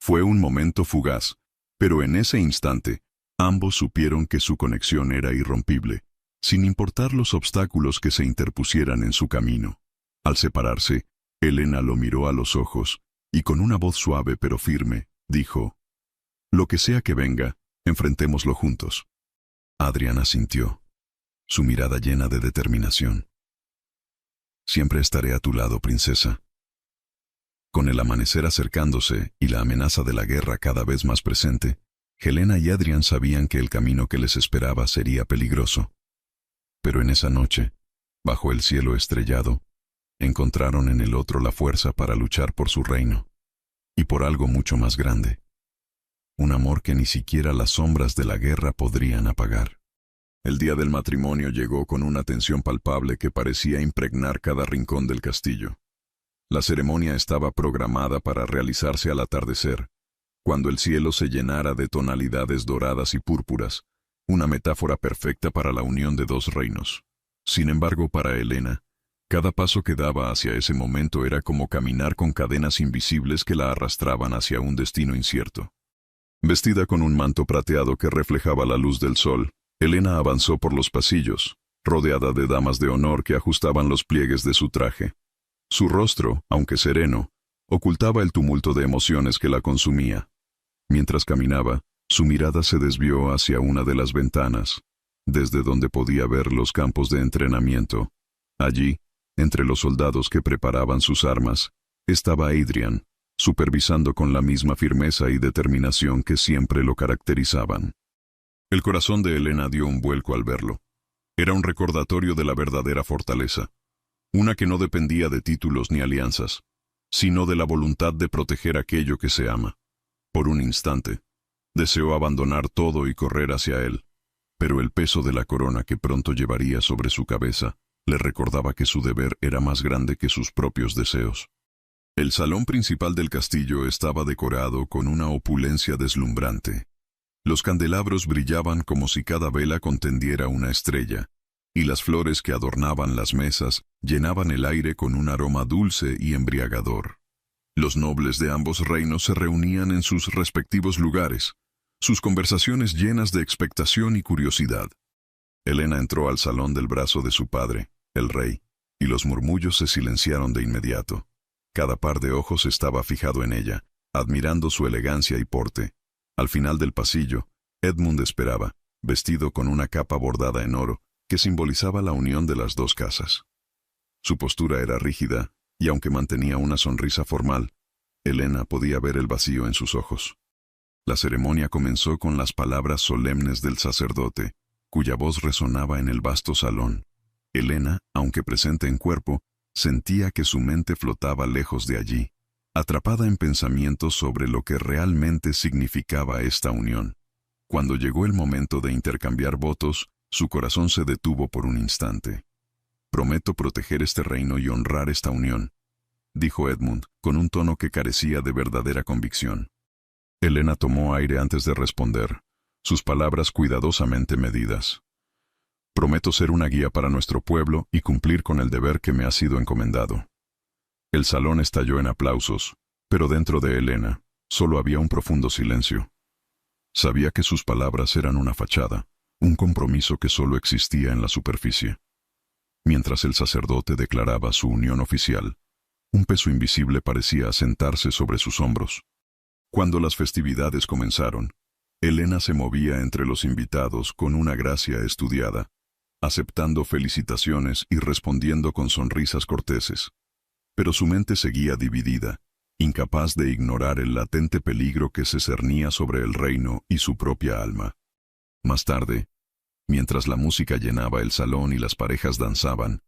A: Fue un momento fugaz, pero en ese instante, ambos supieron que su conexión era irrompible, sin importar los obstáculos que se interpusieran en su camino. Al separarse, Elena lo miró a los ojos, y con una voz suave pero firme, dijo: «Lo que sea que venga, enfrentémoslo juntos». Adrian asintió, su mirada llena de determinación. «Siempre estaré a tu lado, princesa». Con el amanecer acercándose y la amenaza de la guerra cada vez más presente, Helena y Adrian sabían que el camino que les esperaba sería peligroso. Pero en esa noche, bajo el cielo estrellado, encontraron en el otro la fuerza para luchar por su reino, y por algo mucho más grande. Un amor que ni siquiera las sombras de la guerra podrían apagar. El día del matrimonio llegó con una tensión palpable que parecía impregnar cada rincón del castillo. La ceremonia estaba programada para realizarse al atardecer, cuando el cielo se llenara de tonalidades doradas y púrpuras, una metáfora perfecta para la unión de dos reinos. Sin embargo, para Helena, cada paso que daba hacia ese momento era como caminar con cadenas invisibles que la arrastraban hacia un destino incierto. Vestida con un manto prateado que reflejaba la luz del sol, Helena avanzó por los pasillos, rodeada de damas de honor que ajustaban los pliegues de su traje. Su rostro, aunque sereno, ocultaba el tumulto de emociones que la consumía. Mientras caminaba, su mirada se desvió hacia una de las ventanas, desde donde podía ver los campos de entrenamiento. Allí, entre los soldados que preparaban sus armas, estaba Adrian, supervisando con la misma firmeza y determinación que siempre lo caracterizaban. El corazón de Helena dio un vuelco al verlo. Era un recordatorio de la verdadera fortaleza, una que no dependía de títulos ni alianzas, sino de la voluntad de proteger aquello que se ama. Por un instante, deseó abandonar todo y correr hacia él, pero el peso de la corona que pronto llevaría sobre su cabeza le recordaba que su deber era más grande que sus propios deseos. El salón principal del castillo estaba decorado con una opulencia deslumbrante. Los candelabros brillaban como si cada vela contendiera una estrella, y las flores que adornaban las mesas llenaban el aire con un aroma dulce y embriagador. Los nobles de ambos reinos se reunían en sus respectivos lugares, sus conversaciones llenas de expectación y curiosidad. Helena entró al salón del brazo de su padre, el rey, y los murmullos se silenciaron de inmediato. Cada par de ojos estaba fijado en ella, admirando su elegancia y porte. Al final del pasillo, Edmund esperaba, vestido con una capa bordada en oro, que simbolizaba la unión de las dos casas. Su postura era rígida, y aunque mantenía una sonrisa formal, Helena podía ver el vacío en sus ojos. La ceremonia comenzó con las palabras solemnes del sacerdote, cuya voz resonaba en el vasto salón. Helena, aunque presente en cuerpo, sentía que su mente flotaba lejos de allí, atrapada en pensamientos sobre lo que realmente significaba esta unión. Cuando llegó el momento de intercambiar votos, su corazón se detuvo por un instante. «Prometo proteger este reino y honrar esta unión», dijo Edmund, con un tono que carecía de verdadera convicción. Helena tomó aire antes de responder, sus palabras cuidadosamente medidas. «Prometo ser una guía para nuestro pueblo y cumplir con el deber que me ha sido encomendado». El salón estalló en aplausos, pero dentro de Helena solo había un profundo silencio. Sabía que sus palabras eran una fachada, un compromiso que solo existía en la superficie. Mientras el sacerdote declaraba su unión oficial, un peso invisible parecía asentarse sobre sus hombros. Cuando las festividades comenzaron, Helena se movía entre los invitados con una gracia estudiada, aceptando felicitaciones y respondiendo con sonrisas corteses. Pero su mente seguía dividida, incapaz de ignorar el latente peligro que se cernía sobre el reino y su propia alma. Más tarde, mientras la música llenaba el salón y las parejas danzaban,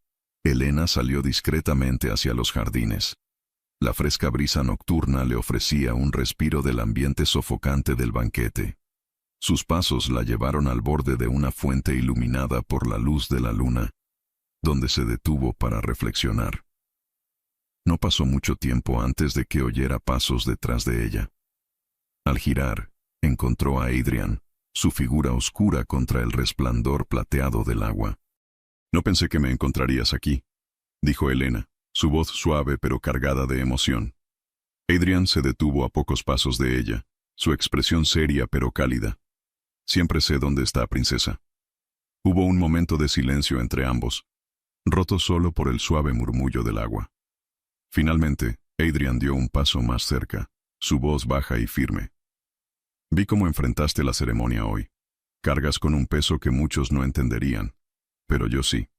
A: Helena salió discretamente hacia los jardines. La fresca brisa nocturna le ofrecía un respiro del ambiente sofocante del banquete. Sus pasos la llevaron al borde de una fuente iluminada por la luz de la luna, donde se detuvo para reflexionar. No pasó mucho tiempo antes de que oyera pasos detrás de ella. Al girar, encontró a Adrian, su figura oscura contra el resplandor plateado del agua. «No pensé que me encontrarías aquí», dijo Helena, su voz suave pero cargada de emoción. Adrian se detuvo a pocos pasos de ella, su expresión seria pero cálida. «Siempre sé dónde está, princesa». Hubo un momento de silencio entre ambos, roto solo por el suave murmullo del agua. Finalmente, Adrian dio un paso más cerca, su voz baja y firme. «Vi cómo enfrentaste la ceremonia hoy. Cargas con un peso que muchos no entenderían, pero yo sí».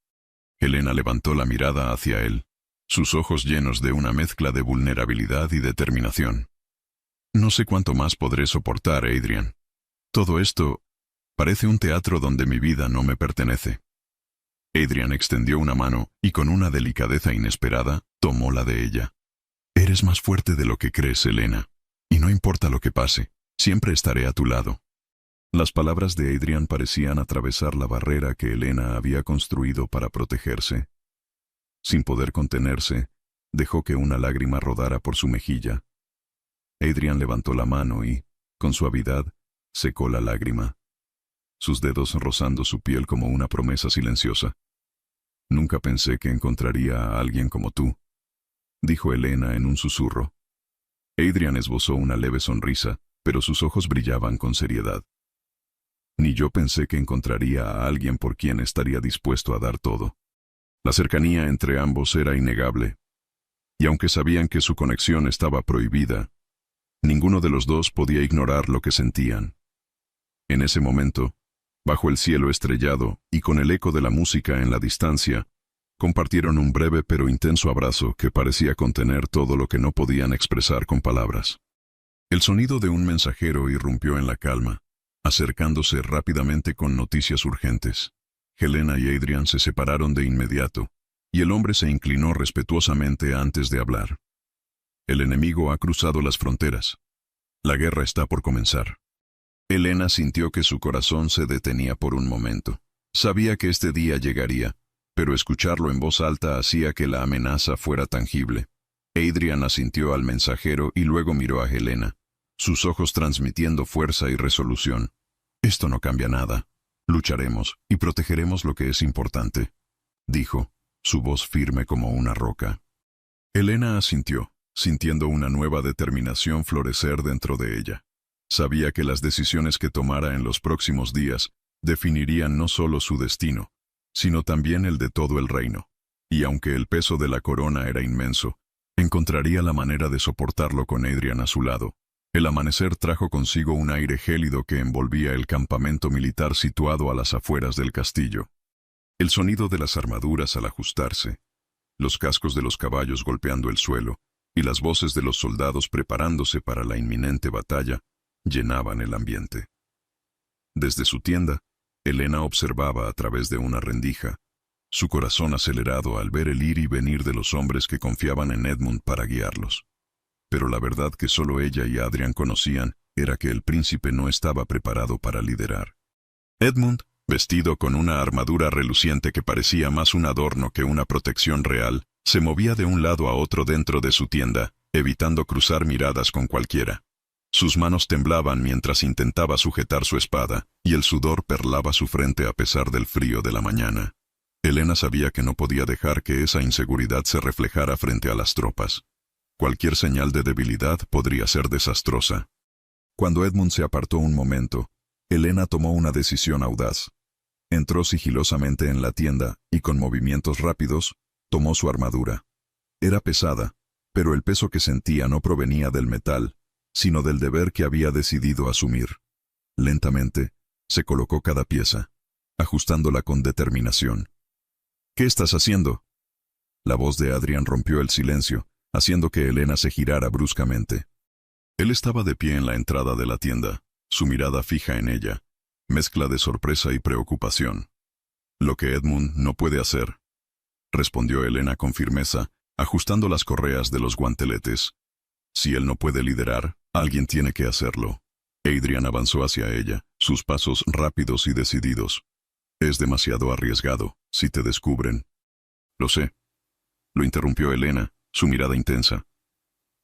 A: Helena levantó la mirada hacia él, sus ojos llenos de una mezcla de vulnerabilidad y determinación. «No sé cuánto más podré soportar, Adrian. Todo esto parece un teatro donde mi vida no me pertenece». Adrian extendió una mano y con una delicadeza inesperada tomó la de ella. «Eres más fuerte de lo que crees, Helena, y no importa lo que pase, siempre estaré a tu lado». Las palabras de Adrian parecían atravesar la barrera que Helena había construido para protegerse. Sin poder contenerse, dejó que una lágrima rodara por su mejilla. Adrian levantó la mano y, con suavidad, secó la lágrima, sus dedos rozando su piel como una promesa silenciosa. «Nunca pensé que encontraría a alguien como tú», dijo Helena en un susurro. Adrian esbozó una leve sonrisa, pero sus ojos brillaban con seriedad. «Ni yo pensé que encontraría a alguien por quien estaría dispuesto a dar todo». La cercanía entre ambos era innegable, y aunque sabían que su conexión estaba prohibida, ninguno de los dos podía ignorar lo que sentían. En ese momento, bajo el cielo estrellado y con el eco de la música en la distancia, compartieron un breve pero intenso abrazo que parecía contener todo lo que no podían expresar con palabras. El sonido de un mensajero irrumpió en la calma, acercándose rápidamente con noticias urgentes. Helena y Adrian se separaron de inmediato, y el hombre se inclinó respetuosamente antes de hablar. «El enemigo ha cruzado las fronteras. La guerra está por comenzar». Helena sintió que su corazón se detenía por un momento. Sabía que este día llegaría, pero escucharlo en voz alta hacía que la amenaza fuera tangible. Adrian asintió al mensajero y luego miró a Helena, sus ojos transmitiendo fuerza y resolución. «Esto no cambia nada. Lucharemos y protegeremos lo que es importante», dijo, su voz firme como una roca. Helena asintió, sintiendo una nueva determinación florecer dentro de ella. Sabía que las decisiones que tomara en los próximos días definirían no solo su destino, sino también el de todo el reino. Y aunque el peso de la corona era inmenso, encontraría la manera de soportarlo con Adrian a su lado. El amanecer trajo consigo un aire gélido que envolvía el campamento militar situado a las afueras del castillo. El sonido de las armaduras al ajustarse, los cascos de los caballos golpeando el suelo y las voces de los soldados preparándose para la inminente batalla llenaban el ambiente. Desde su tienda, Helena observaba a través de una rendija, su corazón acelerado al ver el ir y venir de los hombres que confiaban en Edmund para guiarlos. Pero la verdad que solo ella y Adrian conocían era que el príncipe no estaba preparado para liderar. Edmund, vestido con una armadura reluciente que parecía más un adorno que una protección real, se movía de un lado a otro dentro de su tienda, evitando cruzar miradas con cualquiera. Sus manos temblaban mientras intentaba sujetar su espada, y el sudor perlaba su frente a pesar del frío de la mañana. Helena sabía que no podía dejar que esa inseguridad se reflejara frente a las tropas. Cualquier señal de debilidad podría ser desastrosa. Cuando Edmund se apartó un momento, Helena tomó una decisión audaz. Entró sigilosamente en la tienda y con movimientos rápidos, tomó su armadura. Era pesada, pero el peso que sentía no provenía del metal, sino del deber que había decidido asumir. Lentamente, se colocó cada pieza, ajustándola con determinación. «¿Qué estás haciendo?». La voz de Adrian rompió el silencio, haciendo que Helena se girara bruscamente. Él estaba de pie en la entrada de la tienda, su mirada fija en ella, mezcla de sorpresa y preocupación. «Lo que Edmund no puede hacer», respondió Helena con firmeza, ajustando las correas de los guanteletes. «Si él no puede liderar, alguien tiene que hacerlo». Adrian avanzó hacia ella, sus pasos rápidos y decididos. «Es demasiado arriesgado, si te descubren». «Lo sé», lo interrumpió Helena, su mirada intensa.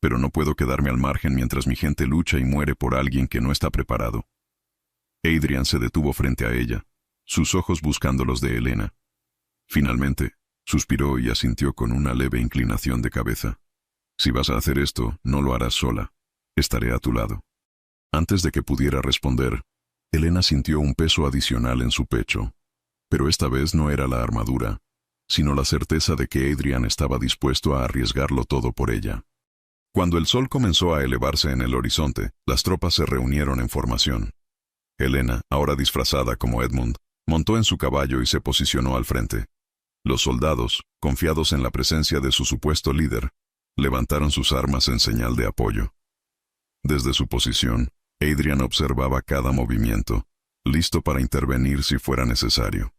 A: «Pero no puedo quedarme al margen mientras mi gente lucha y muere por alguien que no está preparado». Adrian se detuvo frente a ella, sus ojos buscando los de Helena. Finalmente, suspiró y asintió con una leve inclinación de cabeza. Si vas a hacer esto, no lo harás sola. Estaré a tu lado. Antes de que pudiera responder, Helena sintió un peso adicional en su pecho. Pero esta vez no era la armadura, sino la certeza de que Adrian estaba dispuesto a arriesgarlo todo por ella. Cuando el sol comenzó a elevarse en el horizonte, las tropas se reunieron en formación. Helena, ahora disfrazada como Edmund, montó en su caballo y se posicionó al frente. Los soldados, confiados en la presencia de su supuesto líder, levantaron sus armas en señal de apoyo. Desde su posición, Adrian observaba cada movimiento, listo para intervenir si fuera necesario.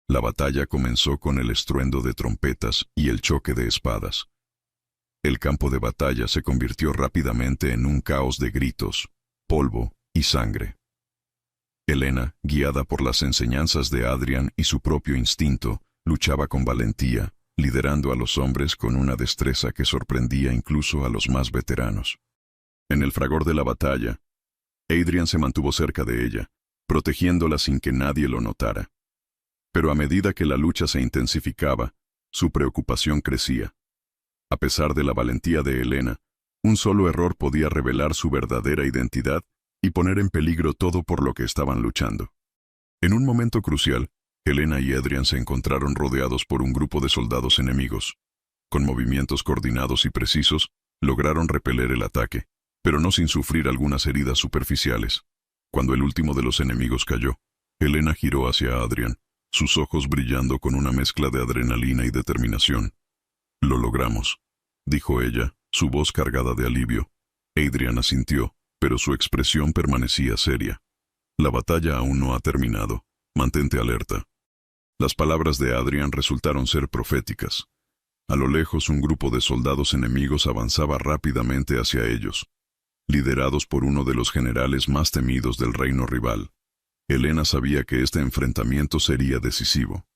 A: La batalla comenzó con el estruendo de trompetas y el choque de espadas. El campo de batalla se convirtió rápidamente en un caos de gritos, polvo y sangre. Helena, guiada por las enseñanzas de Adrian y su propio instinto, luchaba con valentía, liderando a los hombres con una destreza que sorprendía incluso a los más veteranos. En el fragor de la batalla, Adrian se mantuvo cerca de ella, protegiéndola sin que nadie lo notara. Pero a medida que la lucha se intensificaba, su preocupación crecía. A pesar de la valentía de Helena, un solo error podía revelar su verdadera identidad y poner en peligro todo por lo que estaban luchando. En un momento crucial, Helena y Adrian se encontraron rodeados por un grupo de soldados enemigos. Con movimientos coordinados y precisos, lograron repeler el ataque, pero no sin sufrir algunas heridas superficiales. Cuando el último de los enemigos cayó, Helena giró hacia Adrian, sus ojos brillando con una mezcla de adrenalina y determinación. «Lo logramos», dijo ella, su voz cargada de alivio. Adrian asintió, pero su expresión permanecía seria. «La batalla aún no ha terminado. Mantente alerta». Las palabras de Adrian resultaron ser proféticas. A lo lejos, un grupo de soldados enemigos avanzaba rápidamente hacia ellos, liderados por uno de los generales más temidos del reino rival. Helena sabía que este enfrentamiento sería decisivo.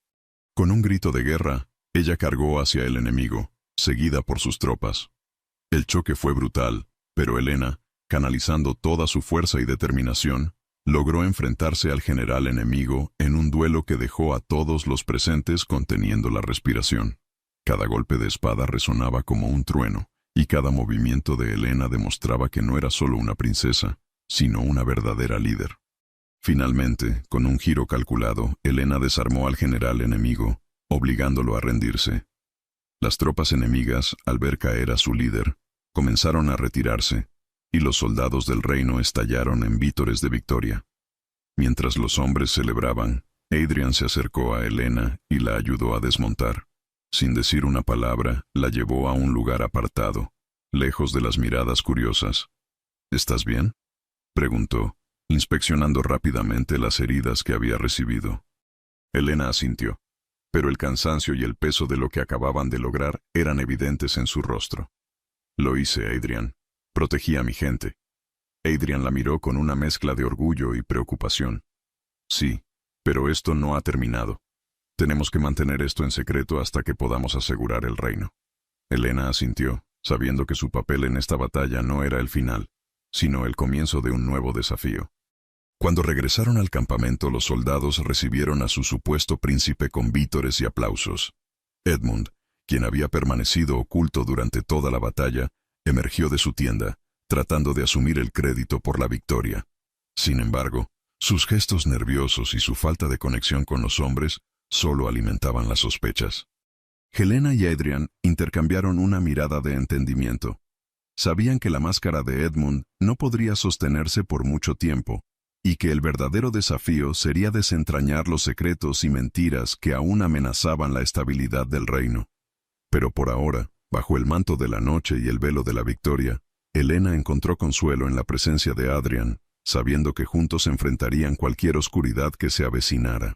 A: Con un grito de guerra, ella cargó hacia el enemigo, seguida por sus tropas. El choque fue brutal, pero Helena, canalizando toda su fuerza y determinación, logró enfrentarse al general enemigo en un duelo que dejó a todos los presentes conteniendo la respiración. Cada golpe de espada resonaba como un trueno, y cada movimiento de Helena demostraba que no era solo una princesa, sino una verdadera líder. Finalmente, con un giro calculado, Helena desarmó al general enemigo, obligándolo a rendirse. Las tropas enemigas, al ver caer a su líder, comenzaron a retirarse, y los soldados del reino estallaron en vítores de victoria. Mientras los hombres celebraban, Adrian se acercó a Helena y la ayudó a desmontar. Sin decir una palabra, la llevó a un lugar apartado, lejos de las miradas curiosas. «¿Estás bien?», preguntó, inspeccionando rápidamente las heridas que había recibido. Helena asintió, pero el cansancio y el peso de lo que acababan de lograr eran evidentes en su rostro. «Lo hice, Adrian. Protegí a mi gente». Adrian la miró con una mezcla de orgullo y preocupación. «Sí, pero esto no ha terminado. Tenemos que mantener esto en secreto hasta que podamos asegurar el reino». Helena asintió, sabiendo que su papel en esta batalla no era el final, sino el comienzo de un nuevo desafío. Cuando regresaron al campamento, los soldados recibieron a su supuesto príncipe con vítores y aplausos. Edmund, quien había permanecido oculto durante toda la batalla, emergió de su tienda, tratando de asumir el crédito por la victoria. Sin embargo, sus gestos nerviosos y su falta de conexión con los hombres solo alimentaban las sospechas. Helena y Adrian intercambiaron una mirada de entendimiento. Sabían que la máscara de Edmund no podría sostenerse por mucho tiempo, y que el verdadero desafío sería desentrañar los secretos y mentiras que aún amenazaban la estabilidad del reino. Pero por ahora, bajo el manto de la noche y el velo de la victoria, Helena encontró consuelo en la presencia de Adrian, sabiendo que juntos enfrentarían cualquier oscuridad que se avecinara.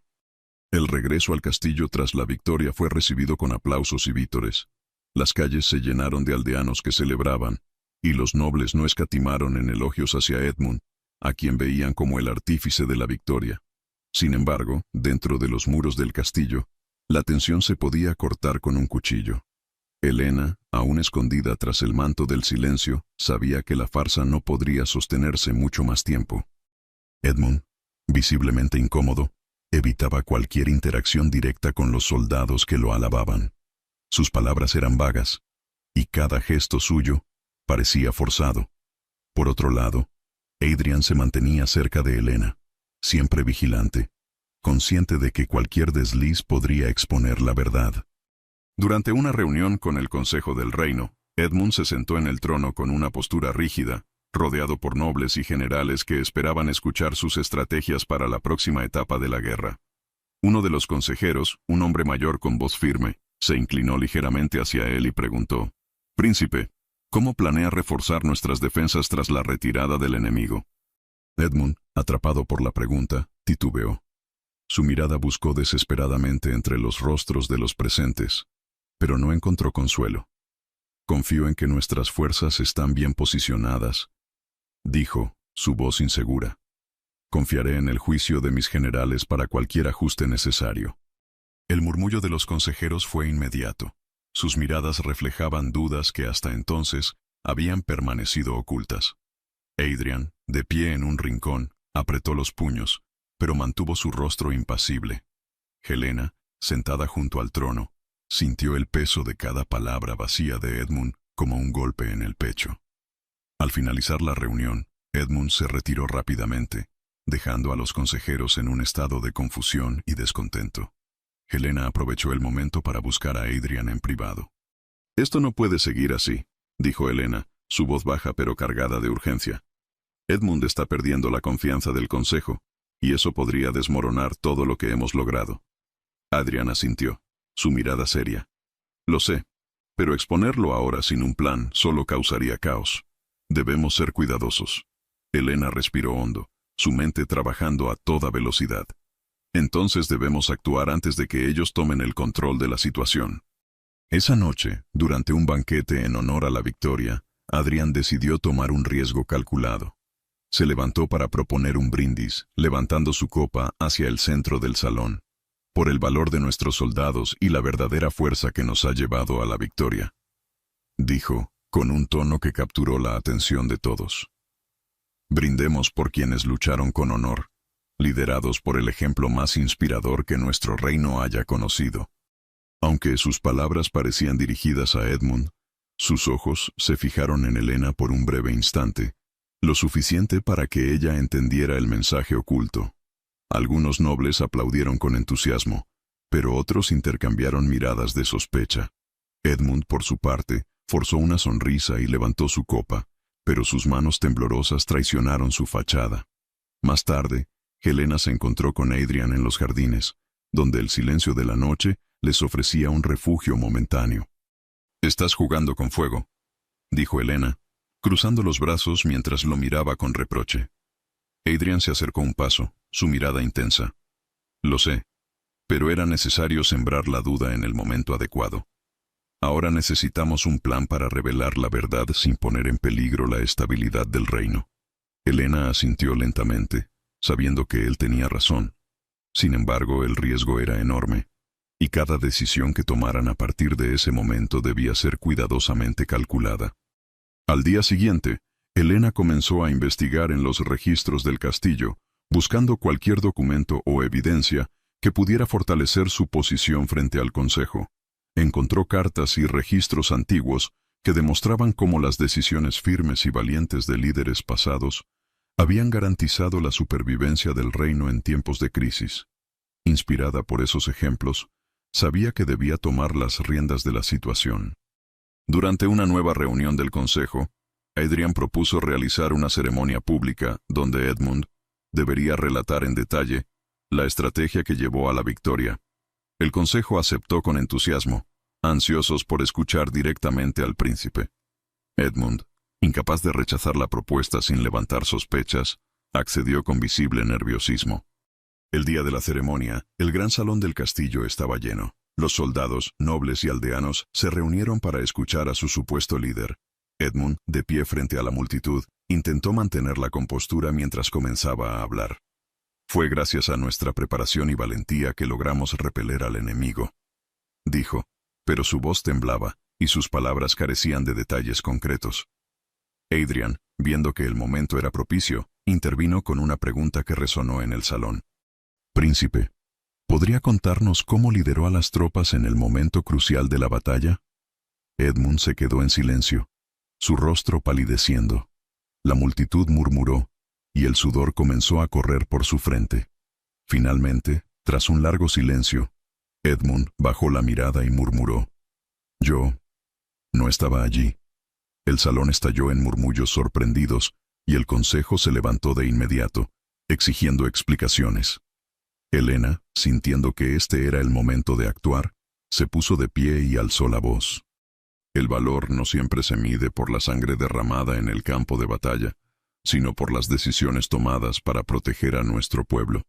A: El regreso al castillo tras la victoria fue recibido con aplausos y vítores. Las calles se llenaron de aldeanos que celebraban, y los nobles no escatimaron en elogios hacia Edmund, a quien veían como el artífice de la victoria. Sin embargo, dentro de los muros del castillo, la tensión se podía cortar con un cuchillo. Helena, aún escondida tras el manto del silencio, sabía que la farsa no podría sostenerse mucho más tiempo. «Edmund», Visiblemente incómodo, evitaba cualquier interacción directa con los soldados que lo alababan. Sus palabras eran vagas, y cada gesto suyo parecía forzado. Por otro lado, Adrian se mantenía cerca de Helena, siempre vigilante, consciente de que cualquier desliz podría exponer la verdad. Durante una reunión con el Consejo del Reino, Edmund se sentó en el trono con una postura rígida, rodeado por nobles y generales que esperaban escuchar sus estrategias para la próxima etapa de la guerra. Uno de los consejeros, un hombre mayor con voz firme, se inclinó ligeramente hacia él y preguntó: «Príncipe, ¿cómo planea reforzar nuestras defensas tras la retirada del enemigo?» Edmund, atrapado por la pregunta, titubeó. Su mirada buscó desesperadamente entre los rostros de los presentes, pero no encontró consuelo. «Confío en que nuestras fuerzas están bien posicionadas», dijo, su voz insegura. «Confiaré en el juicio de mis generales para cualquier ajuste necesario». El murmullo de los consejeros fue inmediato. Sus miradas reflejaban dudas que hasta entonces habían permanecido ocultas. Adrian, de pie en un rincón, apretó los puños, pero mantuvo su rostro impasible. Helena, sentada junto al trono, sintió el peso de cada palabra vacía de Edmund como un golpe en el pecho. Al finalizar la reunión, Edmund se retiró rápidamente, dejando a los consejeros en un estado de confusión y descontento. Helena aprovechó el momento para buscar a Adrian en privado. «Esto no puede seguir así», dijo Helena, su voz baja pero cargada de urgencia. «Edmund está perdiendo la confianza del Consejo, y eso podría desmoronar todo lo que hemos logrado». Adrian asintió, su mirada seria. «Lo sé, pero exponerlo ahora sin un plan solo causaría caos. Debemos ser cuidadosos». Helena respiró hondo, su mente trabajando a toda velocidad. «Entonces debemos actuar antes de que ellos tomen el control de la situación». Esa noche, durante un banquete en honor a la victoria, Adrian decidió tomar un riesgo calculado. Se levantó para proponer un brindis, levantando su copa hacia el centro del salón, por el valor de nuestros soldados y la verdadera fuerza que nos ha llevado a la victoria. Dijo, con un tono que capturó la atención de todos. «Brindemos por quienes lucharon con honor, liderados por el ejemplo más inspirador que nuestro reino haya conocido». Aunque sus palabras parecían dirigidas a Edmund, sus ojos se fijaron en Helena por un breve instante, lo suficiente para que ella entendiera el mensaje oculto. Algunos nobles aplaudieron con entusiasmo, pero otros intercambiaron miradas de sospecha. Edmund, por su parte, forzó una sonrisa y levantó su copa, pero sus manos temblorosas traicionaron su fachada. Más tarde, Helena se encontró con Adrian en los jardines, donde el silencio de la noche les ofrecía un refugio momentáneo. «Estás jugando con fuego», dijo Helena, cruzando los brazos mientras lo miraba con reproche. Adrian se acercó un paso, su mirada intensa. «Lo sé, pero era necesario sembrar la duda en el momento adecuado. Ahora necesitamos un plan para revelar la verdad sin poner en peligro la estabilidad del reino». Helena asintió lentamente, sabiendo que él tenía razón. Sin embargo, el riesgo era enorme, y cada decisión que tomaran a partir de ese momento debía ser cuidadosamente calculada. Al día siguiente, Helena comenzó a investigar en los registros del castillo, buscando cualquier documento o evidencia que pudiera fortalecer su posición frente al Consejo. Encontró cartas y registros antiguos que demostraban cómo las decisiones firmes y valientes de líderes pasados habían garantizado la supervivencia del reino en tiempos de crisis. Inspirada por esos ejemplos, sabía que debía tomar las riendas de la situación. Durante una nueva reunión del Consejo, Adrian propuso realizar una ceremonia pública donde Edmund debería relatar en detalle la estrategia que llevó a la victoria. El Consejo aceptó con entusiasmo, ansiosos por escuchar directamente al príncipe. Edmund, incapaz de rechazar la propuesta sin levantar sospechas, accedió con visible nerviosismo. El día de la ceremonia, el gran salón del castillo estaba lleno. Los soldados, nobles y aldeanos se reunieron para escuchar a su supuesto líder. Edmund, de pie frente a la multitud, intentó mantener la compostura mientras comenzaba a hablar. «Fue gracias a nuestra preparación y valentía que logramos repeler al enemigo», dijo, pero su voz temblaba y sus palabras carecían de detalles concretos. Adrian, viendo que el momento era propicio, intervino con una pregunta que resonó en el salón. Príncipe, ¿podría contarnos cómo lideró a las tropas en el momento crucial de la batalla? Edmund se quedó en silencio, su rostro palideciendo. La multitud murmuró, y el sudor comenzó a correr por su frente. Finalmente, tras un largo silencio, Edmund bajó la mirada y murmuró: «Yo no estaba allí». El salón estalló en murmullos sorprendidos, y el consejo se levantó de inmediato, exigiendo explicaciones. Helena, sintiendo que este era el momento de actuar, se puso de pie y alzó la voz. «El valor no siempre se mide por la sangre derramada en el campo de batalla, sino por las decisiones tomadas para proteger a nuestro pueblo.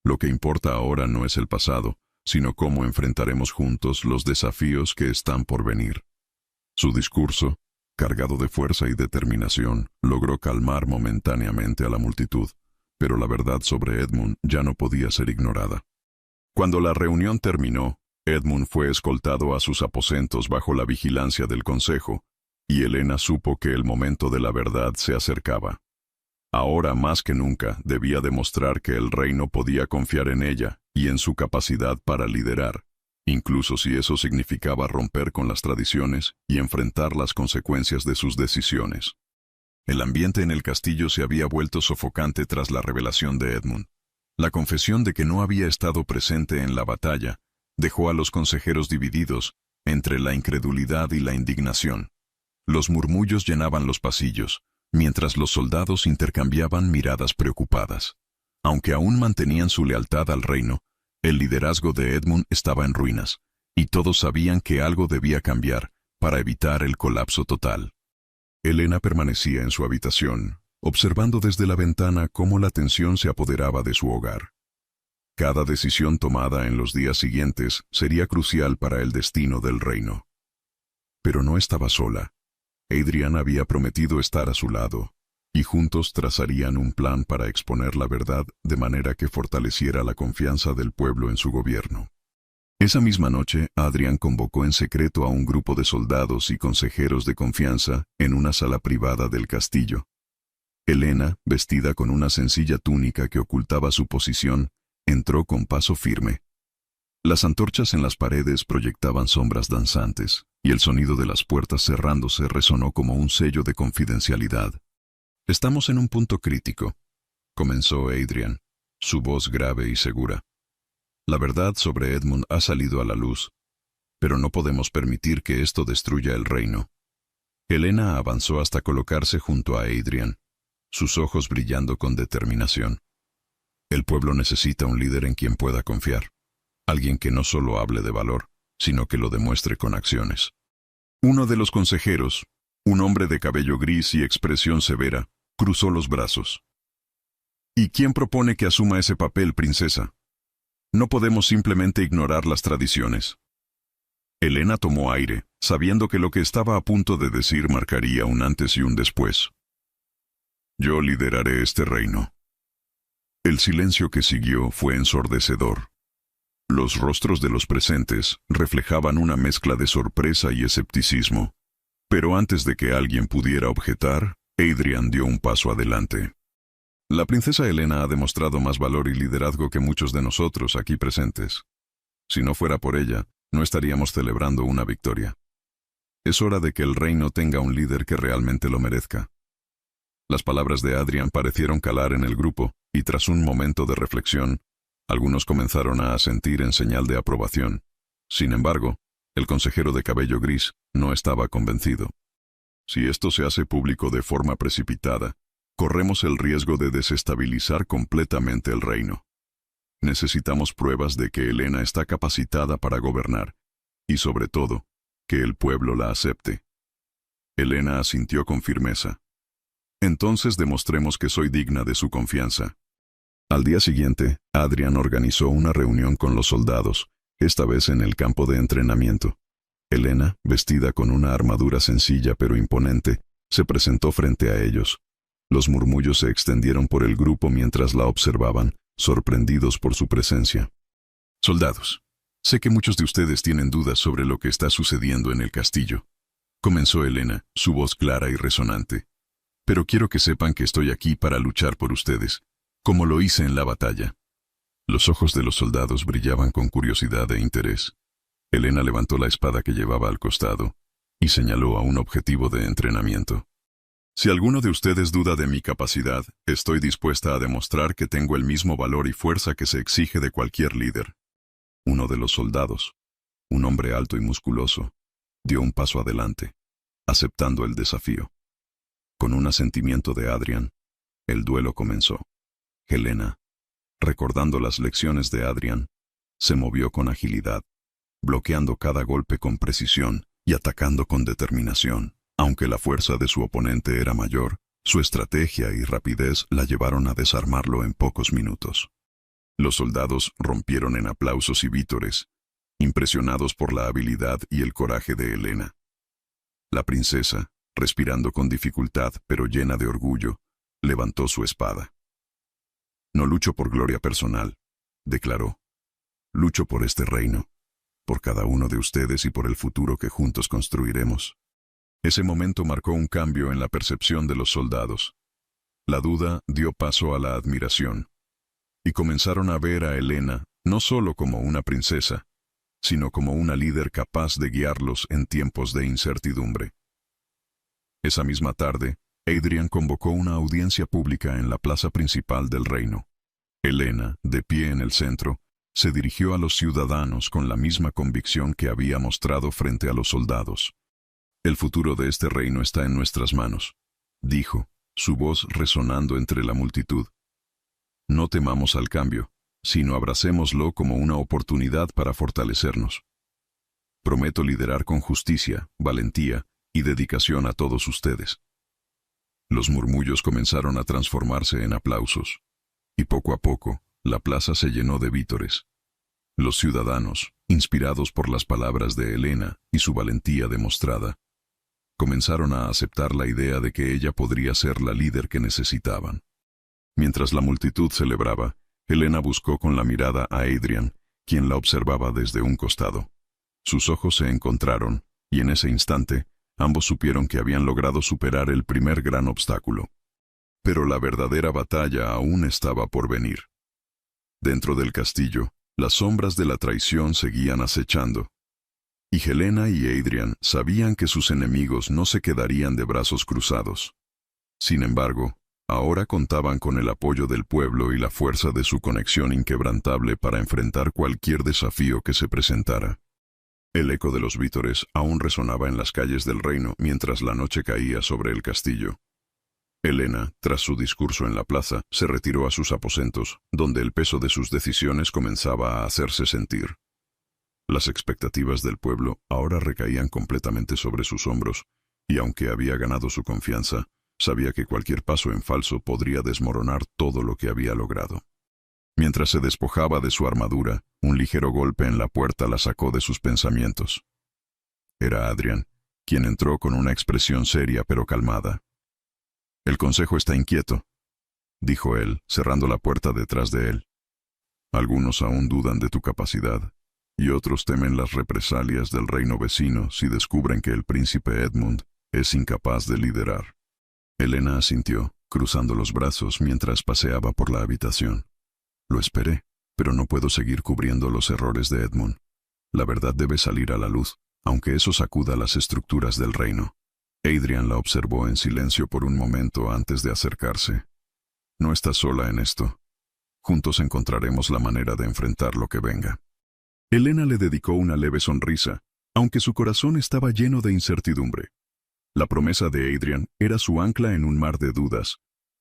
A: Lo que importa ahora no es el pasado, sino cómo enfrentaremos juntos los desafíos que están por venir». Su discurso, cargado de fuerza y determinación, logró calmar momentáneamente a la multitud, pero la verdad sobre Edmund ya no podía ser ignorada. Cuando la reunión terminó, Edmund fue escoltado a sus aposentos bajo la vigilancia del consejo, y Helena supo que el momento de la verdad se acercaba. Ahora más que nunca debía demostrar que el reino podía confiar en ella y en su capacidad para liderar, incluso si eso significaba romper con las tradiciones y enfrentar las consecuencias de sus decisiones. El ambiente en el castillo se había vuelto sofocante tras la revelación de Edmund. La confesión de que no había estado presente en la batalla dejó a los consejeros divididos entre la incredulidad y la indignación. Los murmullos llenaban los pasillos, mientras los soldados intercambiaban miradas preocupadas. Aunque aún mantenían su lealtad al reino, el liderazgo de Edmund estaba en ruinas, y todos sabían que algo debía cambiar para evitar el colapso total. Helena permanecía en su habitación, observando desde la ventana cómo la tensión se apoderaba de su hogar. Cada decisión tomada en los días siguientes sería crucial para el destino del reino. Pero no estaba sola. Adrian había prometido estar a su lado, y juntos trazarían un plan para exponer la verdad de manera que fortaleciera la confianza del pueblo en su gobierno. Esa misma noche, Adrian convocó en secreto a un grupo de soldados y consejeros de confianza en una sala privada del castillo. Helena, vestida con una sencilla túnica que ocultaba su posición, entró con paso firme. Las antorchas en las paredes proyectaban sombras danzantes, y el sonido de las puertas cerrándose resonó como un sello de confidencialidad. «Estamos en un punto crítico», comenzó Adrian, su voz grave y segura. «La verdad sobre Edmund ha salido a la luz, pero no podemos permitir que esto destruya el reino». Helena avanzó hasta colocarse junto a Adrian, sus ojos brillando con determinación. «El pueblo necesita un líder en quien pueda confiar, alguien que no solo hable de valor, sino que lo demuestre con acciones». Uno de los consejeros, un hombre de cabello gris y expresión severa, cruzó los brazos. «¿Y quién propone que asuma ese papel, princesa? No podemos simplemente ignorar las tradiciones». Helena tomó aire, sabiendo que lo que estaba a punto de decir marcaría un antes y un después. «Yo lideraré este reino». El silencio que siguió fue ensordecedor. Los rostros de los presentes reflejaban una mezcla de sorpresa y escepticismo. Pero antes de que alguien pudiera objetar, Adrian dio un paso adelante. «La princesa Helena ha demostrado más valor y liderazgo que muchos de nosotros aquí presentes. Si no fuera por ella, no estaríamos celebrando una victoria. Es hora de que el reino tenga un líder que realmente lo merezca». Las palabras de Adrian parecieron calar en el grupo, y tras un momento de reflexión, algunos comenzaron a asentir en señal de aprobación. Sin embargo, el consejero de cabello gris no estaba convencido. «Si esto se hace público de forma precipitada, corremos el riesgo de desestabilizar completamente el reino. Necesitamos pruebas de que Helena está capacitada para gobernar, y sobre todo, que el pueblo la acepte». Helena asintió con firmeza. «Entonces demostremos que soy digna de su confianza». Al día siguiente, Adrian organizó una reunión con los soldados, esta vez en el campo de entrenamiento. Helena, vestida con una armadura sencilla pero imponente, se presentó frente a ellos. Los murmullos se extendieron por el grupo mientras la observaban, sorprendidos por su presencia. «Soldados, sé que muchos de ustedes tienen dudas sobre lo que está sucediendo en el castillo», comenzó Helena, su voz clara y resonante. Pero quiero que sepan que estoy aquí para luchar por ustedes, como lo hice en la batalla. Los ojos de los soldados brillaban con curiosidad e interés. Helena levantó la espada que llevaba al costado y señaló a un objetivo de entrenamiento. Si alguno de ustedes duda de mi capacidad, estoy dispuesta a demostrar que tengo el mismo valor y fuerza que se exige de cualquier líder. Uno de los soldados, un hombre alto y musculoso, dio un paso adelante, aceptando el desafío. Con un asentimiento de Adrian, el duelo comenzó. Helena, recordando las lecciones de Adrian, se movió con agilidad, bloqueando cada golpe con precisión y atacando con determinación. Aunque la fuerza de su oponente era mayor, su estrategia y rapidez la llevaron a desarmarlo en pocos minutos. Los soldados rompieron en aplausos y vítores, impresionados por la habilidad y el coraje de Helena. La princesa, respirando con dificultad pero llena de orgullo, levantó su espada. «No lucho por gloria personal», declaró. «Lucho por este reino, por cada uno de ustedes y por el futuro que juntos construiremos». Ese momento marcó un cambio en la percepción de los soldados. La duda dio paso a la admiración, y comenzaron a ver a Helena no solo como una princesa, sino como una líder capaz de guiarlos en tiempos de incertidumbre. Esa misma tarde, Adrian convocó una audiencia pública en la plaza principal del reino. Helena, de pie en el centro, se dirigió a los ciudadanos con la misma convicción que había mostrado frente a los soldados. «El futuro de este reino está en nuestras manos», dijo, su voz resonando entre la multitud. «No temamos al cambio, sino abracémoslo como una oportunidad para fortalecernos. Prometo liderar con justicia, valentía y dedicación a todos ustedes». Los murmullos comenzaron a transformarse en aplausos, y poco a poco, la plaza se llenó de vítores. Los ciudadanos, inspirados por las palabras de Helena y su valentía demostrada, comenzaron a aceptar la idea de que ella podría ser la líder que necesitaban. Mientras la multitud celebraba, Helena buscó con la mirada a Adrian, quien la observaba desde un costado. Sus ojos se encontraron, y en ese instante, ambos supieron que habían logrado superar el primer gran obstáculo. Pero la verdadera batalla aún estaba por venir. Dentro del castillo, las sombras de la traición seguían acechando. Y Helena y Adrian sabían que sus enemigos no se quedarían de brazos cruzados. Sin embargo, ahora contaban con el apoyo del pueblo y la fuerza de su conexión inquebrantable para enfrentar cualquier desafío que se presentara. El eco de los vítores aún resonaba en las calles del reino mientras la noche caía sobre el castillo. Helena, tras su discurso en la plaza, se retiró a sus aposentos, donde el peso de sus decisiones comenzaba a hacerse sentir. Las expectativas del pueblo ahora recaían completamente sobre sus hombros, y aunque había ganado su confianza, sabía que cualquier paso en falso podría desmoronar todo lo que había logrado. Mientras se despojaba de su armadura, un ligero golpe en la puerta la sacó de sus pensamientos. Era Adrian, quien entró con una expresión seria pero calmada. «El consejo está inquieto», dijo él, cerrando la puerta detrás de él. «Algunos aún dudan de tu capacidad, y otros temen las represalias del reino vecino si descubren que el príncipe Edmund es incapaz de liderar». Helena asintió, cruzando los brazos mientras paseaba por la habitación. «Lo esperé, pero no puedo seguir cubriendo los errores de Edmund. La verdad debe salir a la luz, aunque eso sacuda las estructuras del reino». Adrian la observó en silencio por un momento antes de acercarse. «No estás sola en esto. Juntos encontraremos la manera de enfrentar lo que venga». Helena le dedicó una leve sonrisa, aunque su corazón estaba lleno de incertidumbre. La promesa de Adrian era su ancla en un mar de dudas,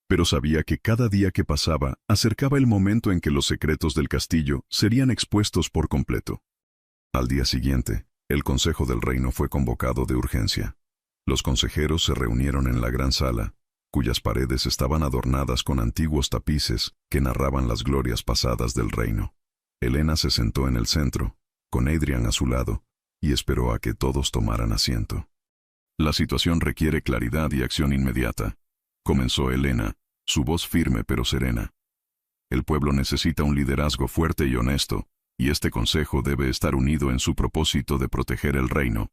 A: pero sabía que cada día que pasaba acercaba el momento en que los secretos del castillo serían expuestos por completo. Al día siguiente, el Consejo del Reino fue convocado de urgencia. Los consejeros se reunieron en la gran sala, cuyas paredes estaban adornadas con antiguos tapices que narraban las glorias pasadas del reino. Helena se sentó en el centro, con Adrian a su lado, y esperó a que todos tomaran asiento. «La situación requiere claridad y acción inmediata», comenzó Helena, su voz firme pero serena. «El pueblo necesita un liderazgo fuerte y honesto, y este consejo debe estar unido en su propósito de proteger el reino».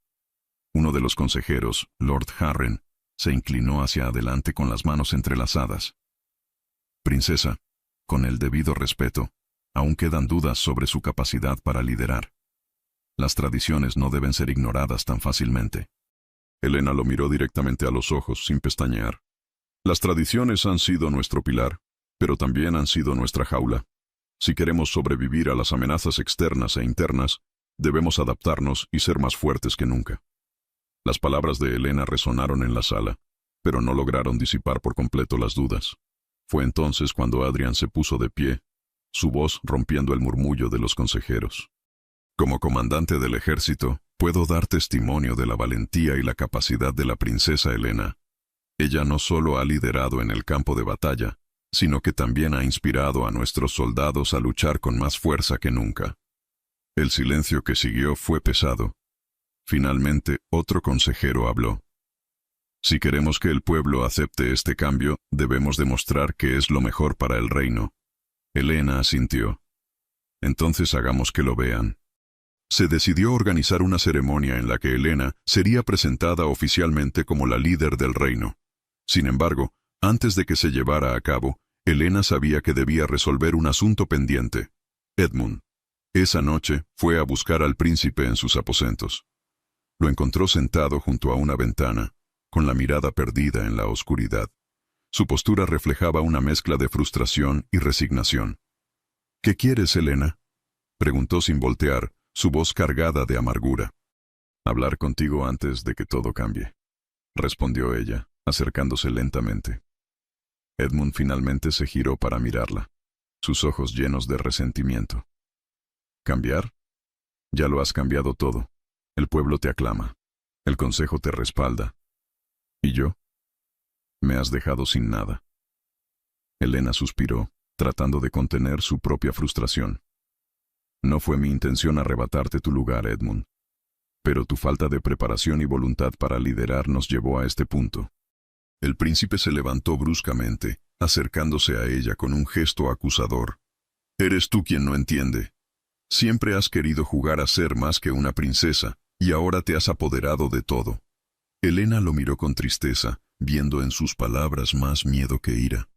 A: Uno de los consejeros, Lord Harren, Se inclinó hacia adelante con las manos entrelazadas. Princesa, con el debido respeto, aún quedan dudas sobre su capacidad para liderar. Las tradiciones no deben ser ignoradas tan fácilmente. Helena lo miró directamente a los ojos, sin pestañear. Las tradiciones han sido nuestro pilar, pero también han sido nuestra jaula. Si queremos sobrevivir a las amenazas externas e internas, debemos adaptarnos y ser más fuertes que nunca. Las palabras de Helena resonaron en la sala, pero no lograron disipar por completo las dudas. Fue entonces cuando Adrian se puso de pie, su voz rompiendo el murmullo de los consejeros. Como comandante del ejército, puedo dar testimonio de la valentía y la capacidad de la princesa Helena. Ella no solo ha liderado en el campo de batalla, sino que también ha inspirado a nuestros soldados a luchar con más fuerza que nunca. El silencio que siguió fue pesado. Finalmente, otro consejero habló. Si queremos que el pueblo acepte este cambio, debemos demostrar que es lo mejor para el reino. Helena asintió. Entonces hagamos que lo vean. Se decidió organizar una ceremonia en la que Helena sería presentada oficialmente como la líder del reino. Sin embargo, antes de que se llevara a cabo, Helena sabía que debía resolver un asunto pendiente. Edmund. Esa noche fue a buscar al príncipe en sus aposentos. Lo encontró sentado junto a una ventana, con la mirada perdida en la oscuridad. Su postura reflejaba una mezcla de frustración y resignación. «¿Qué quieres, Helena?», preguntó sin voltear, su voz cargada de amargura. «Hablar contigo antes de que todo cambie», respondió ella, acercándose lentamente. Edmund finalmente se giró para mirarla, sus ojos llenos de resentimiento. «¿Cambiar? Ya lo has cambiado todo. El pueblo te aclama. El consejo te respalda. ¿Y yo? Me has dejado sin nada». Helena suspiró, tratando de contener su propia frustración. «No fue mi intención arrebatarte tu lugar, Edmund. Pero tu falta de preparación y voluntad para liderar nos llevó a este punto». El príncipe se levantó bruscamente, acercándose a ella con un gesto acusador. «Eres tú quien no entiende. Siempre has querido jugar a ser más que una princesa, y ahora te has apoderado de todo». Helena lo miró con tristeza, viendo en sus palabras más miedo que ira.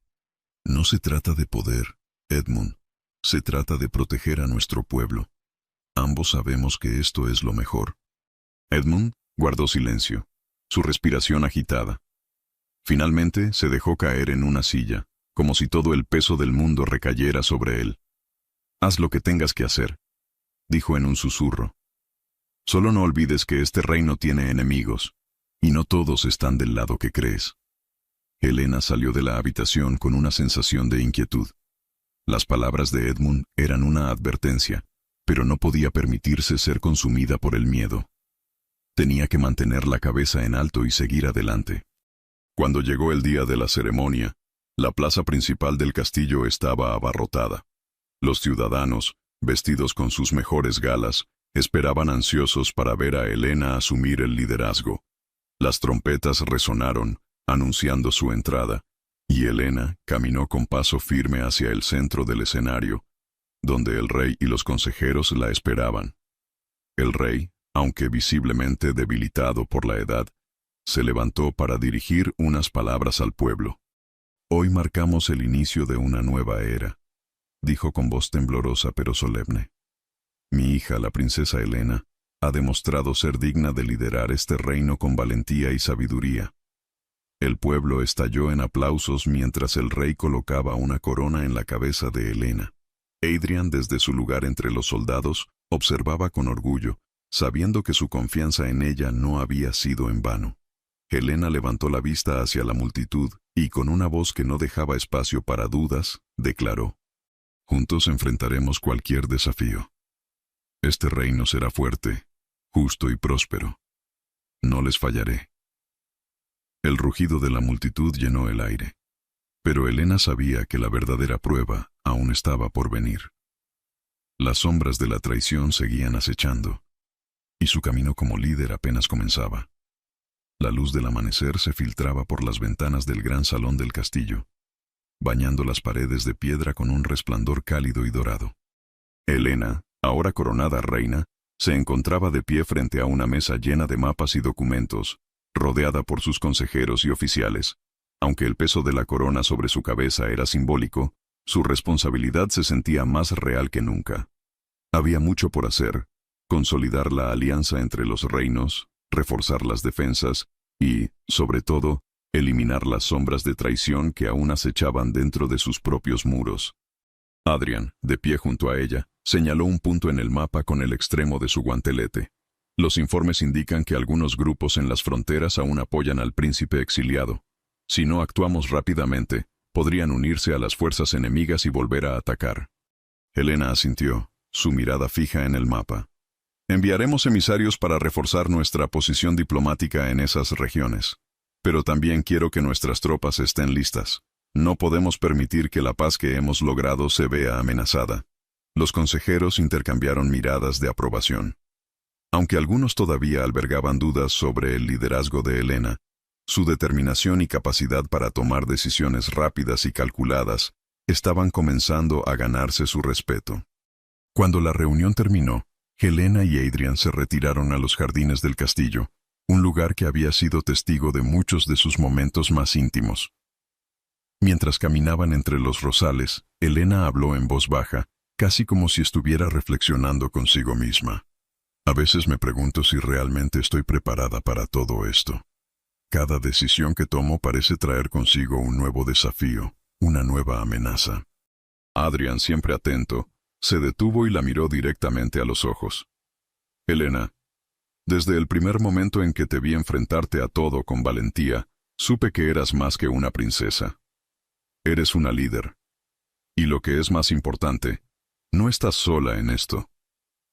A: «No se trata de poder, Edmund. Se trata de proteger a nuestro pueblo. Ambos sabemos que esto es lo mejor». Edmund guardó silencio, su respiración agitada. Finalmente se dejó caer en una silla, como si todo el peso del mundo recayera sobre él. «Haz lo que tengas que hacer», dijo en un susurro. «Solo no olvides que este reino tiene enemigos, y no todos están del lado que crees». Helena salió de la habitación con una sensación de inquietud. Las palabras de Edmund eran una advertencia, pero no podía permitirse ser consumida por el miedo. Tenía que mantener la cabeza en alto y seguir adelante. Cuando llegó el día de la ceremonia, la plaza principal del castillo estaba abarrotada. Los ciudadanos, vestidos con sus mejores galas, esperaban ansiosos para ver a Helena asumir el liderazgo. Las trompetas resonaron, anunciando su entrada, y Helena caminó con paso firme hacia el centro del escenario, donde el rey y los consejeros la esperaban. El rey, aunque visiblemente debilitado por la edad, se levantó para dirigir unas palabras al pueblo. «Hoy marcamos el inicio de una nueva era», dijo con voz temblorosa pero solemne. «Mi hija, la princesa Helena, ha demostrado ser digna de liderar este reino con valentía y sabiduría». El pueblo estalló en aplausos mientras el rey colocaba una corona en la cabeza de Helena. Adrian, desde su lugar entre los soldados, observaba con orgullo, sabiendo que su confianza en ella no había sido en vano. Helena levantó la vista hacia la multitud y, con una voz que no dejaba espacio para dudas, declaró: «Juntos enfrentaremos cualquier desafío. Este reino será fuerte, justo y próspero. No les fallaré». El rugido de la multitud llenó el aire, pero Helena sabía que la verdadera prueba aún estaba por venir. Las sombras de la traición seguían acechando, y su camino como líder apenas comenzaba. La luz del amanecer se filtraba por las ventanas del gran salón del castillo, bañando las paredes de piedra con un resplandor cálido y dorado. Helena, ahora coronada reina, se encontraba de pie frente a una mesa llena de mapas y documentos, rodeada por sus consejeros y oficiales. Aunque el peso de la corona sobre su cabeza era simbólico, su responsabilidad se sentía más real que nunca. Había mucho por hacer: consolidar la alianza entre los reinos, reforzar las defensas y, sobre todo, eliminar las sombras de traición que aún acechaban dentro de sus propios muros. Adrian, de pie junto a ella, señaló un punto en el mapa con el extremo de su guantelete. Los informes indican que algunos grupos en las fronteras aún apoyan al príncipe exiliado. Si no actuamos rápidamente, podrían unirse a las fuerzas enemigas y volver a atacar. Helena asintió, su mirada fija en el mapa. Enviaremos emisarios para reforzar nuestra posición diplomática en esas regiones. Pero también quiero que nuestras tropas estén listas. No podemos permitir que la paz que hemos logrado se vea amenazada. Los consejeros intercambiaron miradas de aprobación. Aunque algunos todavía albergaban dudas sobre el liderazgo de Helena, su determinación y capacidad para tomar decisiones rápidas y calculadas estaban comenzando a ganarse su respeto. Cuando la reunión terminó, Helena y Adrian se retiraron a los jardines del castillo, un lugar que había sido testigo de muchos de sus momentos más íntimos. Mientras caminaban entre los rosales, Helena habló en voz baja, casi como si estuviera reflexionando consigo misma. A veces me pregunto si realmente estoy preparada para todo esto. Cada decisión que tomo parece traer consigo un nuevo desafío, una nueva amenaza. Adrian, siempre atento, se detuvo y la miró directamente a los ojos. Helena, desde el primer momento en que te vi enfrentarte a todo con valentía, supe que eras más que una princesa. Eres una líder. Y lo que es más importante, no estás sola en esto.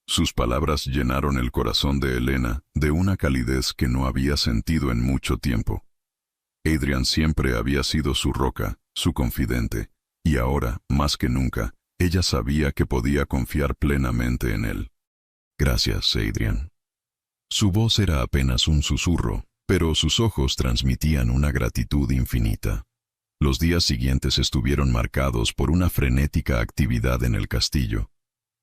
A: Sus palabras llenaron el corazón de Helena de una calidez que no había sentido en mucho tiempo. Adrian siempre había sido su roca, su confidente, y ahora, más que nunca, ella sabía que podía confiar plenamente en él. Gracias, Adrian. Su voz era apenas un susurro, pero sus ojos transmitían una gratitud infinita. Los días siguientes estuvieron marcados por una frenética actividad en el castillo.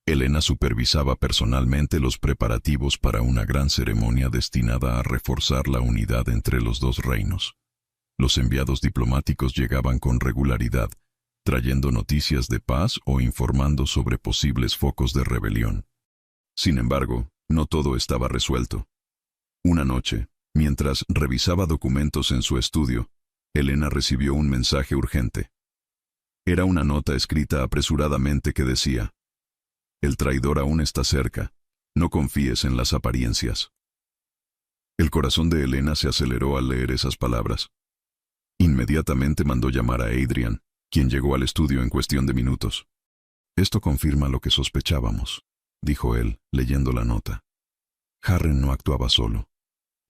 A: Helena supervisaba personalmente los preparativos para una gran ceremonia destinada a reforzar la unidad entre los dos reinos. Los enviados diplomáticos llegaban con regularidad, trayendo noticias de paz o informando sobre posibles focos de rebelión. Sin embargo, no todo estaba resuelto. Una noche, mientras revisaba documentos en su estudio, Helena recibió un mensaje urgente. Era una nota escrita apresuradamente que decía: «El traidor aún está cerca. No confíes en las apariencias». El corazón de Helena se aceleró al leer esas palabras. Inmediatamente mandó llamar a Adrian, quien llegó al estudio en cuestión de minutos. «Esto confirma lo que sospechábamos», dijo él, leyendo la nota. «Harren no actuaba solo.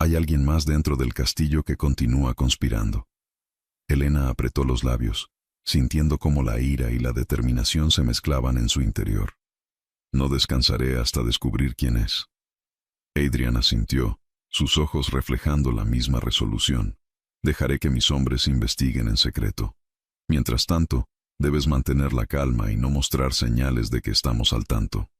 A: Hay alguien más dentro del castillo que continúa conspirando». Helena apretó los labios, sintiendo cómo la ira y la determinación se mezclaban en su interior. «No descansaré hasta descubrir quién es». Adrian asintió, sus ojos reflejando la misma resolución. «Dejaré que mis hombres investiguen en secreto. Mientras tanto, debes mantener la calma y no mostrar señales de que estamos al tanto».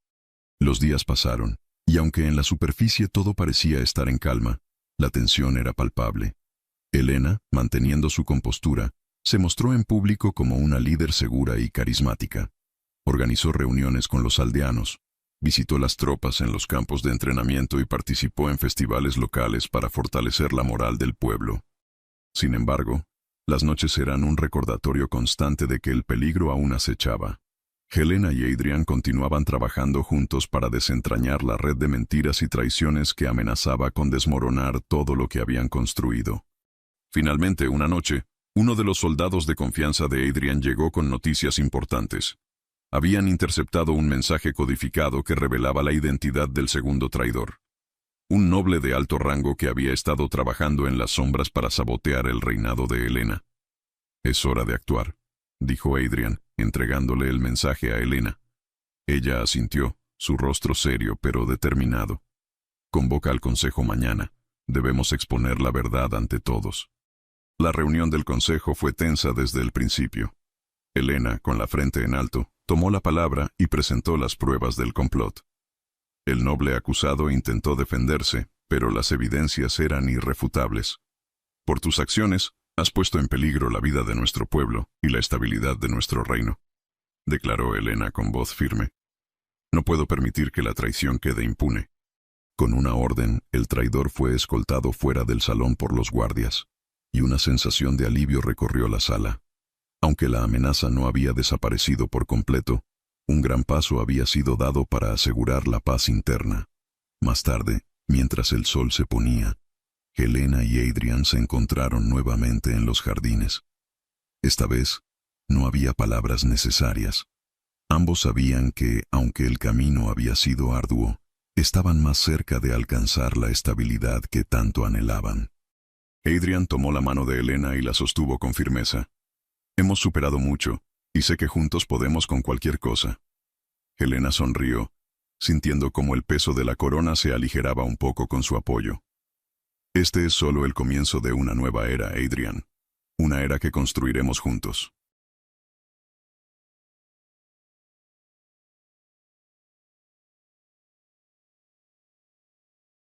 A: Los días pasaron, y aunque en la superficie todo parecía estar en calma, la tensión era palpable. Helena, manteniendo su compostura, se mostró en público como una líder segura y carismática. Organizó reuniones con los aldeanos, visitó las tropas en los campos de entrenamiento y participó en festivales locales para fortalecer la moral del pueblo. Sin embargo, las noches eran un recordatorio constante de que el peligro aún acechaba. Helena y Adrian continuaban trabajando juntos para desentrañar la red de mentiras y traiciones que amenazaba con desmoronar todo lo que habían construido. Finalmente, una noche, uno de los soldados de confianza de Adrian llegó con noticias importantes. Habían interceptado un mensaje codificado que revelaba la identidad del segundo traidor. Un noble de alto rango que había estado trabajando en las sombras para sabotear el reinado de Helena. «Es hora de actuar», dijo Adrian, entregándole el mensaje a Helena. Ella asintió, su rostro serio pero determinado. «Convoca al consejo mañana. Debemos exponer la verdad ante todos». La reunión del consejo fue tensa desde el principio. Helena, con la frente en alto, tomó la palabra y presentó las pruebas del complot. El noble acusado intentó defenderse, pero las evidencias eran irrefutables. Por tus acciones, has puesto en peligro la vida de nuestro pueblo y la estabilidad de nuestro reino, declaró Helena con voz firme. No puedo permitir que la traición quede impune. Con una orden, el traidor fue escoltado fuera del salón por los guardias, y una sensación de alivio recorrió la sala. Aunque la amenaza no había desaparecido por completo, un gran paso había sido dado para asegurar la paz interna. Más tarde, mientras el sol se ponía, Helena y Adrian se encontraron nuevamente en los jardines. Esta vez, no había palabras necesarias. Ambos sabían que, aunque el camino había sido arduo, estaban más cerca de alcanzar la estabilidad que tanto anhelaban. Adrian tomó la mano de Helena y la sostuvo con firmeza. Hemos superado mucho, y sé que juntos podemos con cualquier cosa. Helena sonrió, sintiendo como el peso de la corona se aligeraba un poco con su apoyo. Este es solo el comienzo de una nueva era, Adrian. Una era que construiremos juntos.